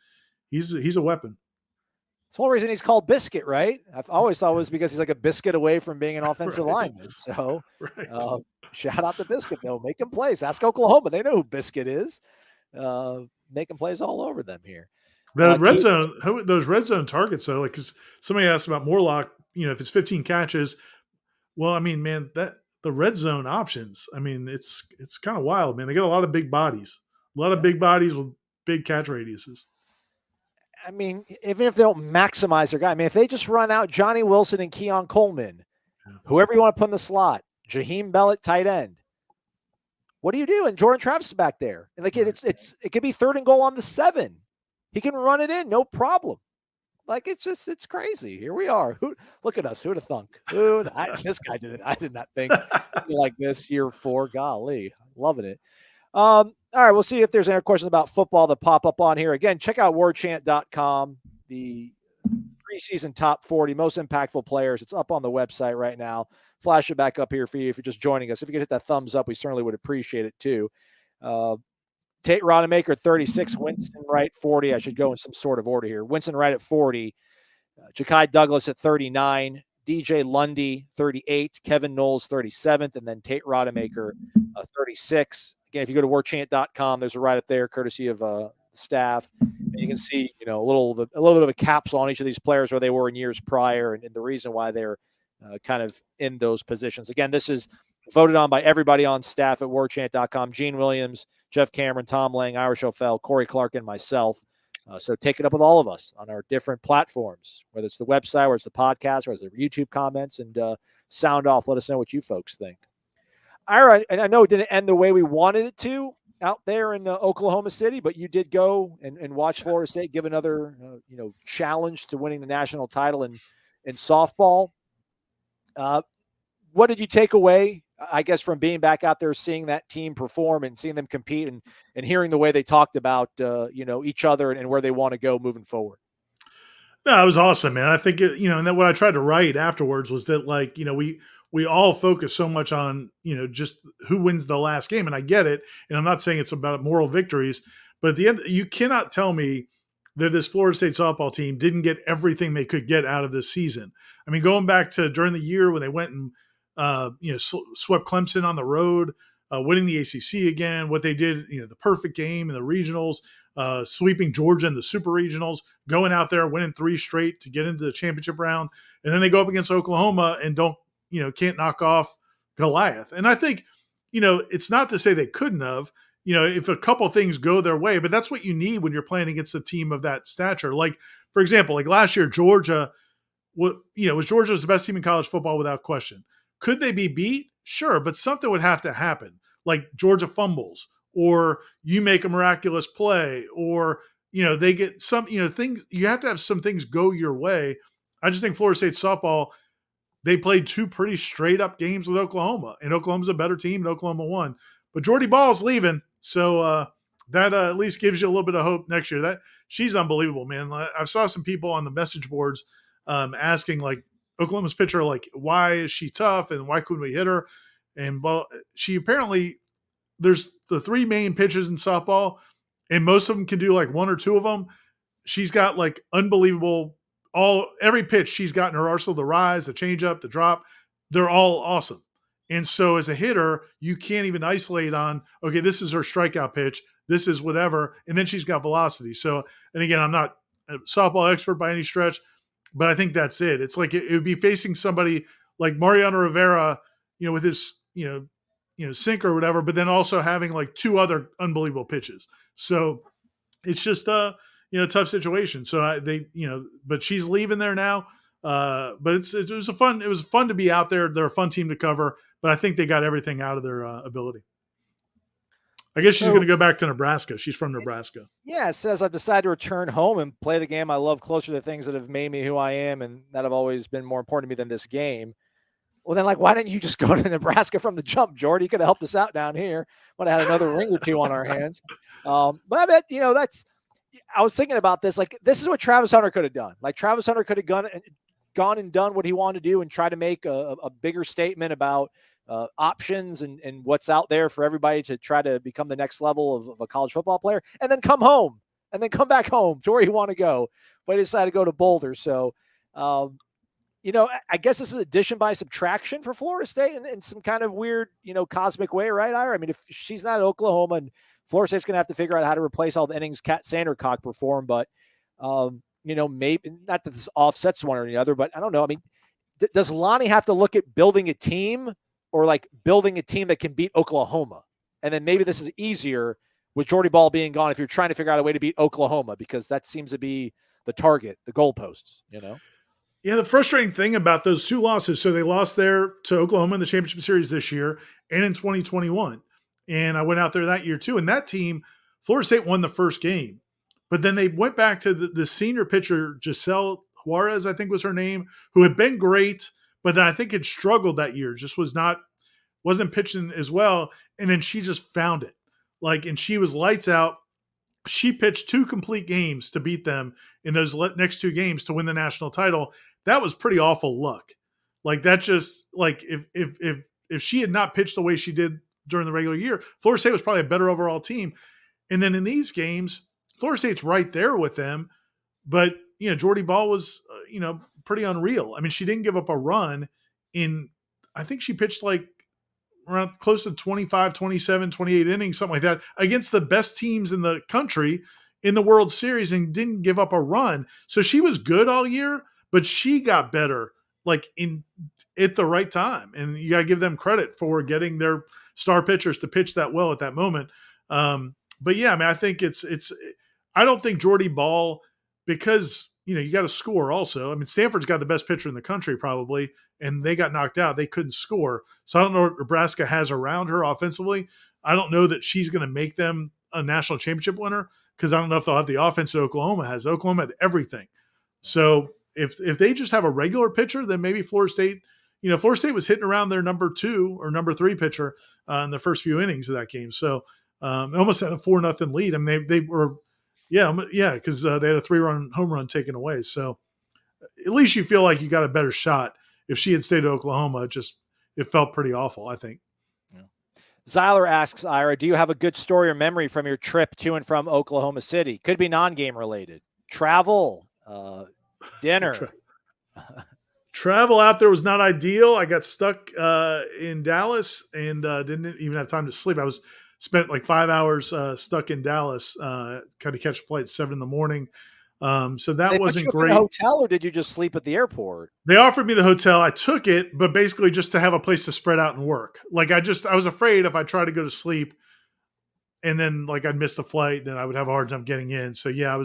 a weapon. It's the whole reason he's called Biscuit, right? I've always thought it was because he's like a biscuit away from being an offensive lineman. So shout out to Biscuit, though. Making plays. Ask Oklahoma. They know who Biscuit is. Making plays all over them here. The red zone, those red zone targets though, like, because somebody asked about Morlock, if it's 15 catches, well, I mean, man, that the red zone options, I mean, it's kind of wild, man. They got a lot of big bodies, with big catch radiuses. I mean, even if they don't maximize their guy, I mean, if they just run out Johnny Wilson and Keon Coleman, whoever you want to put in the slot, Jaheim Bell at tight end, what do you do? And Jordan Travis is back there. And like it could be 3rd and goal on the 7. He can run it in, no problem. Like it's crazy. Here we are. Look at us. Who'd have thunk? This guy did it. I did not think like this year 4. Golly, loving it. All right, we'll see if there's any questions about football that pop up on here. Again, check out warchant.com, the preseason top 40 most impactful players. It's up on the website right now. Flash it back up here for you if you're just joining us. If you could hit that thumbs up, we certainly would appreciate it too. Tate Rodemaker, 36. Winston Wright, 40. I should go in some sort of order here. Winston Wright at 40. Ja'Kai Douglas at 39. DJ Lundy, 38. Kevin Noles, 37th. And then Tate Rodemaker, 36. Again, if you go to warchant.com, there's a write up there, courtesy of the staff. And you can see, a little bit of a capsule on each of these players where they were in years prior and the reason why they're kind of in those positions. Again, this is voted on by everybody on staff at warchant.com. Gene Williams, Jeff Cameron, Tom Lang, Irish O'Fell, Corey Clark, and myself. So take it up with all of us on our different platforms, whether it's the website, whether it's the podcast, or it's the YouTube comments, and sound off. Let us know what you folks think. All right, and I know it didn't end the way we wanted it to out there in Oklahoma City, but you did go and watch Florida State give another challenge to winning the national title in softball. What did you take away, I guess, from being back out there, seeing that team perform and seeing them compete and hearing the way they talked about each other and where they want to go moving forward? No, it was awesome, man. I think and then what I tried to write afterwards was that we all focus so much on, just who wins the last game. And I get it. And I'm not saying it's about moral victories, but at the end, you cannot tell me that this Florida State softball team didn't get everything they could get out of this season. I mean, going back to during the year when they went and, swept Clemson on the road, winning the ACC again, what they did, the perfect game in the regionals, sweeping Georgia in the super regionals, going out there, winning 3 straight to get into the championship round. And then they go up against Oklahoma and can't knock off Goliath. And I think, it's not to say they couldn't have, if a couple things go their way, but that's what you need when you're playing against a team of that stature. Like, for example, like last year, Georgia, was Georgia's the best team in college football without question. Could they be beat? Sure, but something would have to happen. Like Georgia fumbles, or you make a miraculous play, or, they get some, things. You have to have some things go your way. I just think Florida State softball, they played 2 pretty straight up games with Oklahoma, and Oklahoma's a better team, and Oklahoma won. But Jordy Ball's leaving, so that at least gives you a little bit of hope next year. That she's unbelievable, man. I saw some people on the message boards asking, like, Oklahoma's pitcher, like, why is she tough and why couldn't we hit her? And well, she apparently, there's the 3 main pitches in softball, and most of them can do like 1 or 2 of them. She's got like unbelievable. Every pitch she's got in her arsenal, the rise, the changeup, the drop, they're all awesome. And so as a hitter, you can't even isolate on, okay, this is her strikeout pitch, this is whatever, and then she's got velocity. So, and again, I'm not a softball expert by any stretch, but I think that's it. It's like it would be facing somebody like Mariano Rivera, with his, sinker or whatever, but then also having like 2 other unbelievable pitches. So it's just tough situation. So but she's leaving there now. But it was fun to be out there. They're a fun team to cover, but I think they got everything out of their ability. I guess she's going to go back to Nebraska. She's from Nebraska. Yeah, it says I've decided to return home and play the game I love closer to things that have made me who I am and that have always been more important to me than this game. Well, then, like, why didn't you just go to Nebraska from the jump, Jordy? You could have helped us out down here. Would have had another ring or 2 on our hands. But I bet, I was thinking about this. Like, this is what Travis Hunter could have done. Like, Travis Hunter could have gone and done what he wanted to do and try to make a bigger statement about options and what's out there for everybody to try to become the next level of a college football player, and then come home and then come back home to where you want to go. But he decided to go to Boulder. So, I guess this is addition by subtraction for Florida State in some kind of weird, cosmic way, right, Ira? I mean, if she's not at Oklahoma, and Florida State's going to have to figure out how to replace all the innings Kat Sandercock performed, but Maybe not that this offsets one or the other, but I don't know. I mean, does Lonnie have to look at building a team or like building a team that can beat Oklahoma? And then maybe this is easier with Jordy Ball being gone if you're trying to figure out a way to beat Oklahoma, because that seems to be the target, the goalposts. Yeah, the frustrating thing about those two losses, so they lost there to Oklahoma in the championship series this year and in 2021. And I went out there that year too. And that team, Florida State won the first game. But then they went back to the senior pitcher, Giselle Juarez, I think was her name, who had been great, but I think had struggled that year, just wasn't pitching as well. And then she just found it. And she was lights out. She pitched 2 complete games to beat them in those next 2 games to win the national title. That was pretty awful luck. That just if she had not pitched the way she did during the regular year, Florida State was probably a better overall team. And then in these games, Florida State's right there with them, but Jordy Ball was pretty unreal. I mean, she didn't give up a run I think she pitched around close to 25, 27, 28 innings, something like that, against the best teams in the country in the World Series and didn't give up a run. So she was good all year, but she got better at the right time. And you got to give them credit for getting their star pitchers to pitch that well at that moment. But yeah, I mean, I think I don't think Jordy Ball, because you got to score also. I mean, Stanford's got the best pitcher in the country probably, and they got knocked out. They couldn't score. So I don't know what Nebraska has around her offensively. I don't know that she's going to make them a national championship winner, because I don't know if they'll have the offense that Oklahoma has. Oklahoma had everything. So if they just have a regular pitcher, then maybe Florida State was hitting around their number 2 or number 3 pitcher in the first few innings of that game. So they almost had a 4-0 lead. I mean, they were, because they had a 3-run home run taken away. So at least you feel like you got a better shot. If she had stayed at Oklahoma, it felt pretty awful, I think. Yeah. Zyler asks, Ira, do you have a good story or memory from your trip to and from Oklahoma City? Could be non-game related. Travel, dinner. Travel out there was not ideal. I got stuck in Dallas and didn't even have time to sleep. I spent 5 hours stuck in Dallas, kind of catch a flight at 7 a.m. So that wasn't great. Did you hotel or did you just sleep at the airport? They offered me the hotel. I took it, but basically just to have a place to spread out and work. I was afraid if I tried to go to sleep and then I'd miss the flight, then I would have a hard time getting in. So yeah,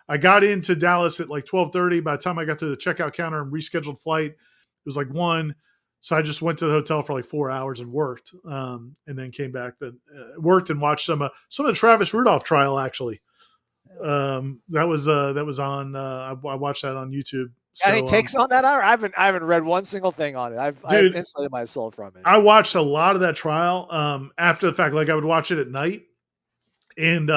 I got into Dallas at 12:30. By the time I got to the checkout counter and rescheduled flight, it was 1. So I just went to the hotel for 4 hours and worked, and then came back. Then worked and watched some of the Travis Rudolph trial. Actually, that was on. I watched that on YouTube. So, any takes on that? I haven't read one single thing on it. I've insulated myself from it. I watched a lot of that trial after the fact. I would watch it at night, and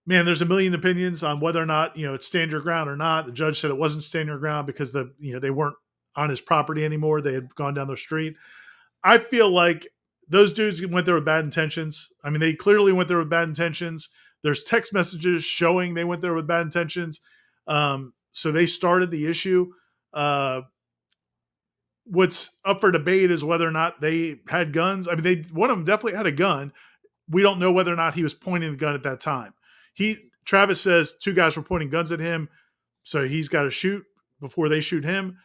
man, there's a million opinions on whether or not it's stand your ground or not. The judge said it wasn't stand your ground because they weren't on his property anymore. They had gone down the street. I feel like those dudes went there with bad intentions. I mean, they clearly went there with bad intentions. There's text messages showing they went there with bad intentions. So they started the issue. What's up for debate is whether or not they had guns. I mean, one of them definitely had a gun. We don't know whether or not he was pointing the gun at that time. Travis says 2 guys were pointing guns at him, so he's got to shoot before they shoot him.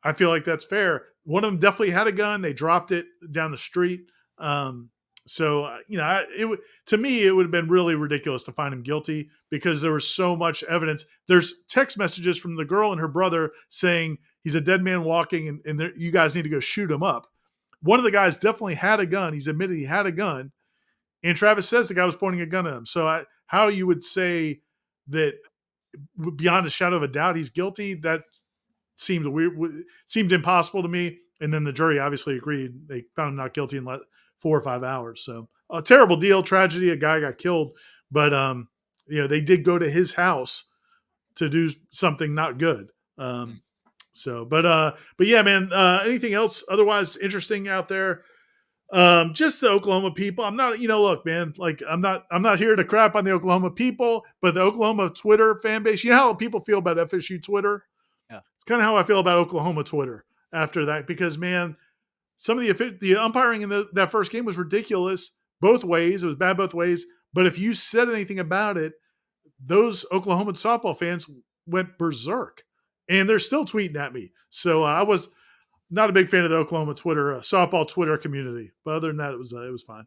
I feel like that's fair. One of them definitely had a gun. They dropped it down the street. To me, it would have been really ridiculous to find him guilty because there was so much evidence. There's text messages from the girl and her brother saying he's a dead man walking and you guys need to go shoot him up. One of the guys definitely had a gun. He's admitted he had a gun. And Travis says the guy was pointing a gun at him. So how you would say that beyond a shadow of a doubt he's guilty, that seemed weird. Seemed impossible to me. And then the jury obviously agreed. They found him not guilty in 4 or 5 hours. So a terrible deal, tragedy. A guy got killed, but they did go to his house to do something not good. But yeah, man. Anything else otherwise interesting out there? Just the Oklahoma people. I'm not, look, man, I'm not here to crap on the Oklahoma people, but the Oklahoma Twitter fan base, how people feel about FSU Twitter. Yeah. It's kind of how I feel about Oklahoma Twitter after that, because man, some of the umpiring in that first game was ridiculous both ways. It was bad both ways. But if you said anything about it, those Oklahoma softball fans went berserk, and they're still tweeting at me. So I was not a big fan of the Oklahoma Twitter softball Twitter community, but other than that, it was fine.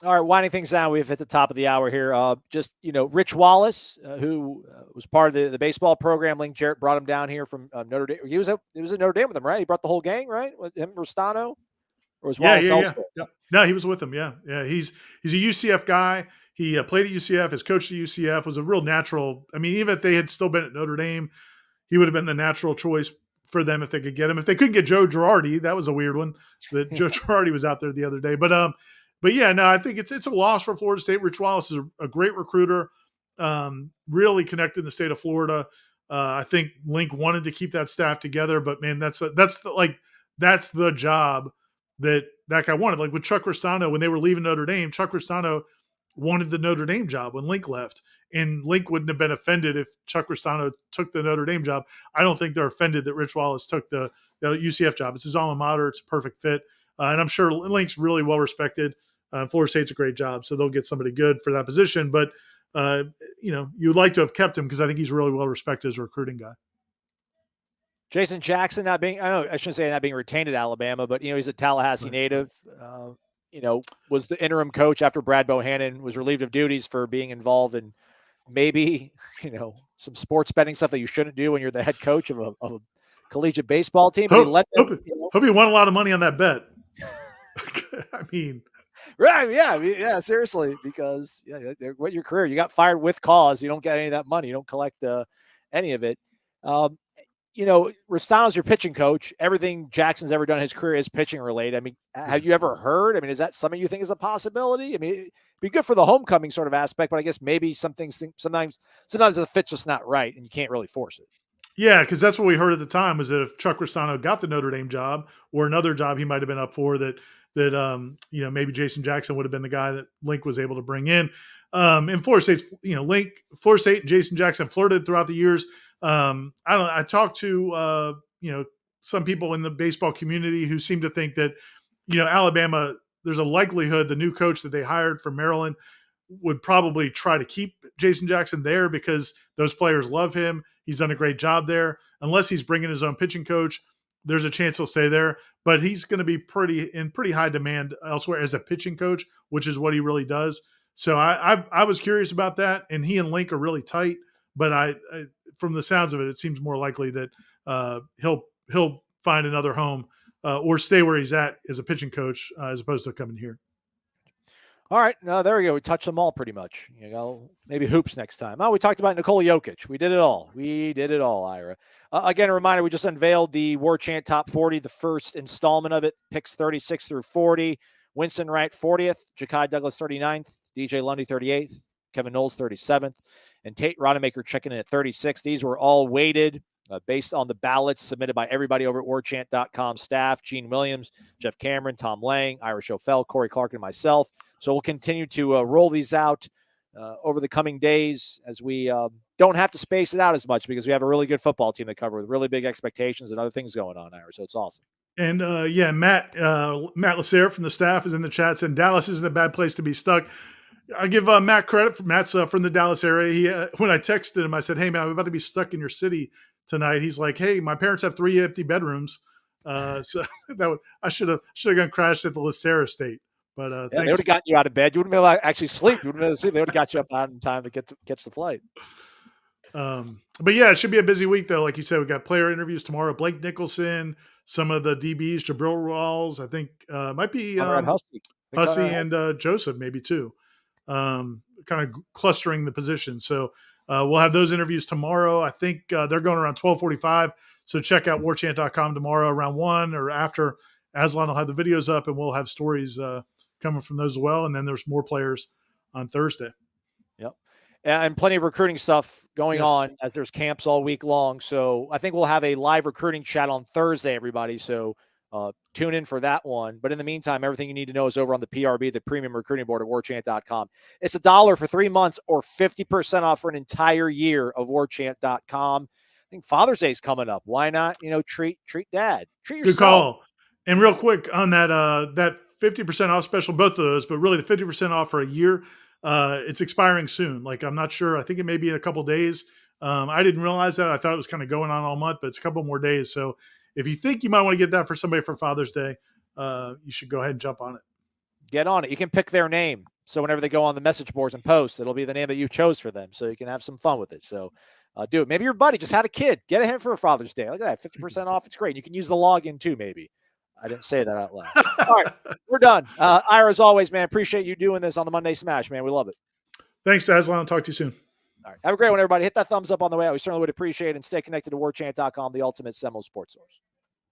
All right, winding things down, we've hit the top of the hour here. Just Rich Wallace, who was part of the baseball program. Link Jarrett brought him down here from Notre Dame. He was at Notre Dame with him, right? He brought the whole gang, right? With him, Rustano, or was Wallace elsewhere? Yeah. No, he was with him. Yeah. He's a UCF guy. He played at UCF. His coach at UCF was a real natural. I mean, even if they had still been at Notre Dame, he would have been the natural choice for them if they could get him. If they couldn't get Joe Girardi, that was a weird one. That Joe Girardi was out there the other day, but yeah, no, I think it's a loss for Florida State. Rich Wallace is a great recruiter, really connected in the state of Florida. I think Link wanted to keep that staff together, but man, that's the job that guy wanted. Like with Chuck Ristano, when they were leaving Notre Dame, Chuck Ristano wanted the Notre Dame job when Link left, and Link wouldn't have been offended if Chuck Ristano took the Notre Dame job. I don't think they're offended that Rich Wallace took the UCF job. It's his alma mater. It's a perfect fit. And I'm sure Link's really well respected. Florida State's a great job, so they'll get somebody good for that position. But you'd like to have kept him because I think he's really well respected as a recruiting guy. Jason Jackson I shouldn't say not being retained at Alabama, but he's a Tallahassee native. Was the interim coach after Brad Bohannon was relieved of duties for being involved in maybe some sports betting stuff that you shouldn't do when you're the head coach of a collegiate baseball team. But hope he won a lot of money on that bet. I mean. Right. Yeah. Seriously, because what your career, you got fired with cause. You don't get any of that money. You don't collect any of it. Ristano's your pitching coach. Everything Jackson's ever done in his career is pitching related. I mean, have you ever heard? I mean, is that something you think is a possibility? I mean, it'd be good for the homecoming sort of aspect, but I guess maybe sometimes the fit's just not right and you can't really force it. Yeah, because that's what we heard at the time was that if Chuck Ristano got the Notre Dame job or another job he might have been up for, that maybe Jason Jackson would have been the guy that Link was able to bring in. And Florida State's, Florida State and Jason Jackson flirted throughout the years. I talked to some people in the baseball community who seem to think that Alabama, there's a likelihood the new coach that they hired from Maryland would probably try to keep Jason Jackson there because those players love him. He's done a great job there. Unless he's bringing his own pitching coach, there's a chance he'll stay there. But he's going to be pretty high demand elsewhere as a pitching coach, which is what he really does. So I was curious about that, and he and Link are really tight. But I from the sounds of it, it seems more likely that he'll find another home or stay where he's at as a pitching coach as opposed to coming here. All right. No, there we go. We touched them all pretty much. Maybe hoops next time. Oh, we talked about Nikola Jokic. We did it all. Ira. Again, a reminder, we just unveiled the Warchant Top 40, the first installment of it, picks 36 through 40. Winston Wright, 40th. Ja'Kai Douglas, 39th. DJ Lundy, 38th. Kevin Knowles, 37th. And Tate Rodemaker checking in at 36. These were all weighted based on the ballots submitted by everybody over at warchant.com staff, Gene Williams, Jeff Cameron, Tom Lang, Ira Schofel, Corey Clark, and myself. So we'll continue to roll these out over the coming days as we don't have to space it out as much because we have a really good football team to cover with really big expectations and other things going on, Ira. So it's awesome. And Matt Lasser from the staff is in the chat saying Dallas isn't a bad place to be stuck. I give Matt credit. Matt's from the Dallas area. When I texted him, I said, "Hey man, I'm about to be stuck in your city tonight." He's like, "Hey, my parents have 3 empty bedrooms, so I should have gone crashed at the Lasser estate." But they would have gotten you out of bed. You wouldn't be able to actually sleep. You wouldn't be able to sleep. They would have got you up out in time to catch the flight. But yeah, it should be a busy week though. Like you said, we got player interviews tomorrow. Blake Nicholson, some of the DBs, Jabril Rawls. I think might be Hussey and Joseph maybe too. Kind of clustering the position. So we'll have those interviews tomorrow. I think they're going around 12:45. So check out warchant.com tomorrow around 1 or after. Aslan will have the videos up and we'll have stories coming from those as well. And then there's more players on Thursday. Yep. And plenty of recruiting stuff going on as there's camps all week long. So I think we'll have a live recruiting chat on Thursday, everybody. So tune in for that one. But in the meantime, everything you need to know is over on the PRB, the premium recruiting board at warchant.com. It's $1 for 3 months or 50% off for an entire year of warchant.com. I think Father's Day is coming up. Why not, treat dad, treat yourself. Good call. And real quick on that 50% off special, both of those, but really the 50% off for a year. It's expiring soon. Like, I'm not sure. I think it may be in a couple days. I didn't realize that. I thought it was kind of going on all month, but it's a couple more days. So if you think you might want to get that for somebody for Father's Day, you should go ahead and jump on it. Get on it. You can pick their name. So whenever they go on the message boards and post, it'll be the name that you chose for them. So you can have some fun with it. So do it. Maybe your buddy just had a kid. Get a him for Father's Day. Look at that. 50% off. It's great. You can use the login too, maybe. I didn't say that out loud. All right. We're done. Ira, as always, man, appreciate you doing this on the Monday Smash, man. We love it. Thanks, Aslan. I'll talk to you soon. All right. Have a great one, everybody. Hit that thumbs up on the way out. We certainly would appreciate it. And stay connected to warchant.com, the ultimate Seminoles sports source.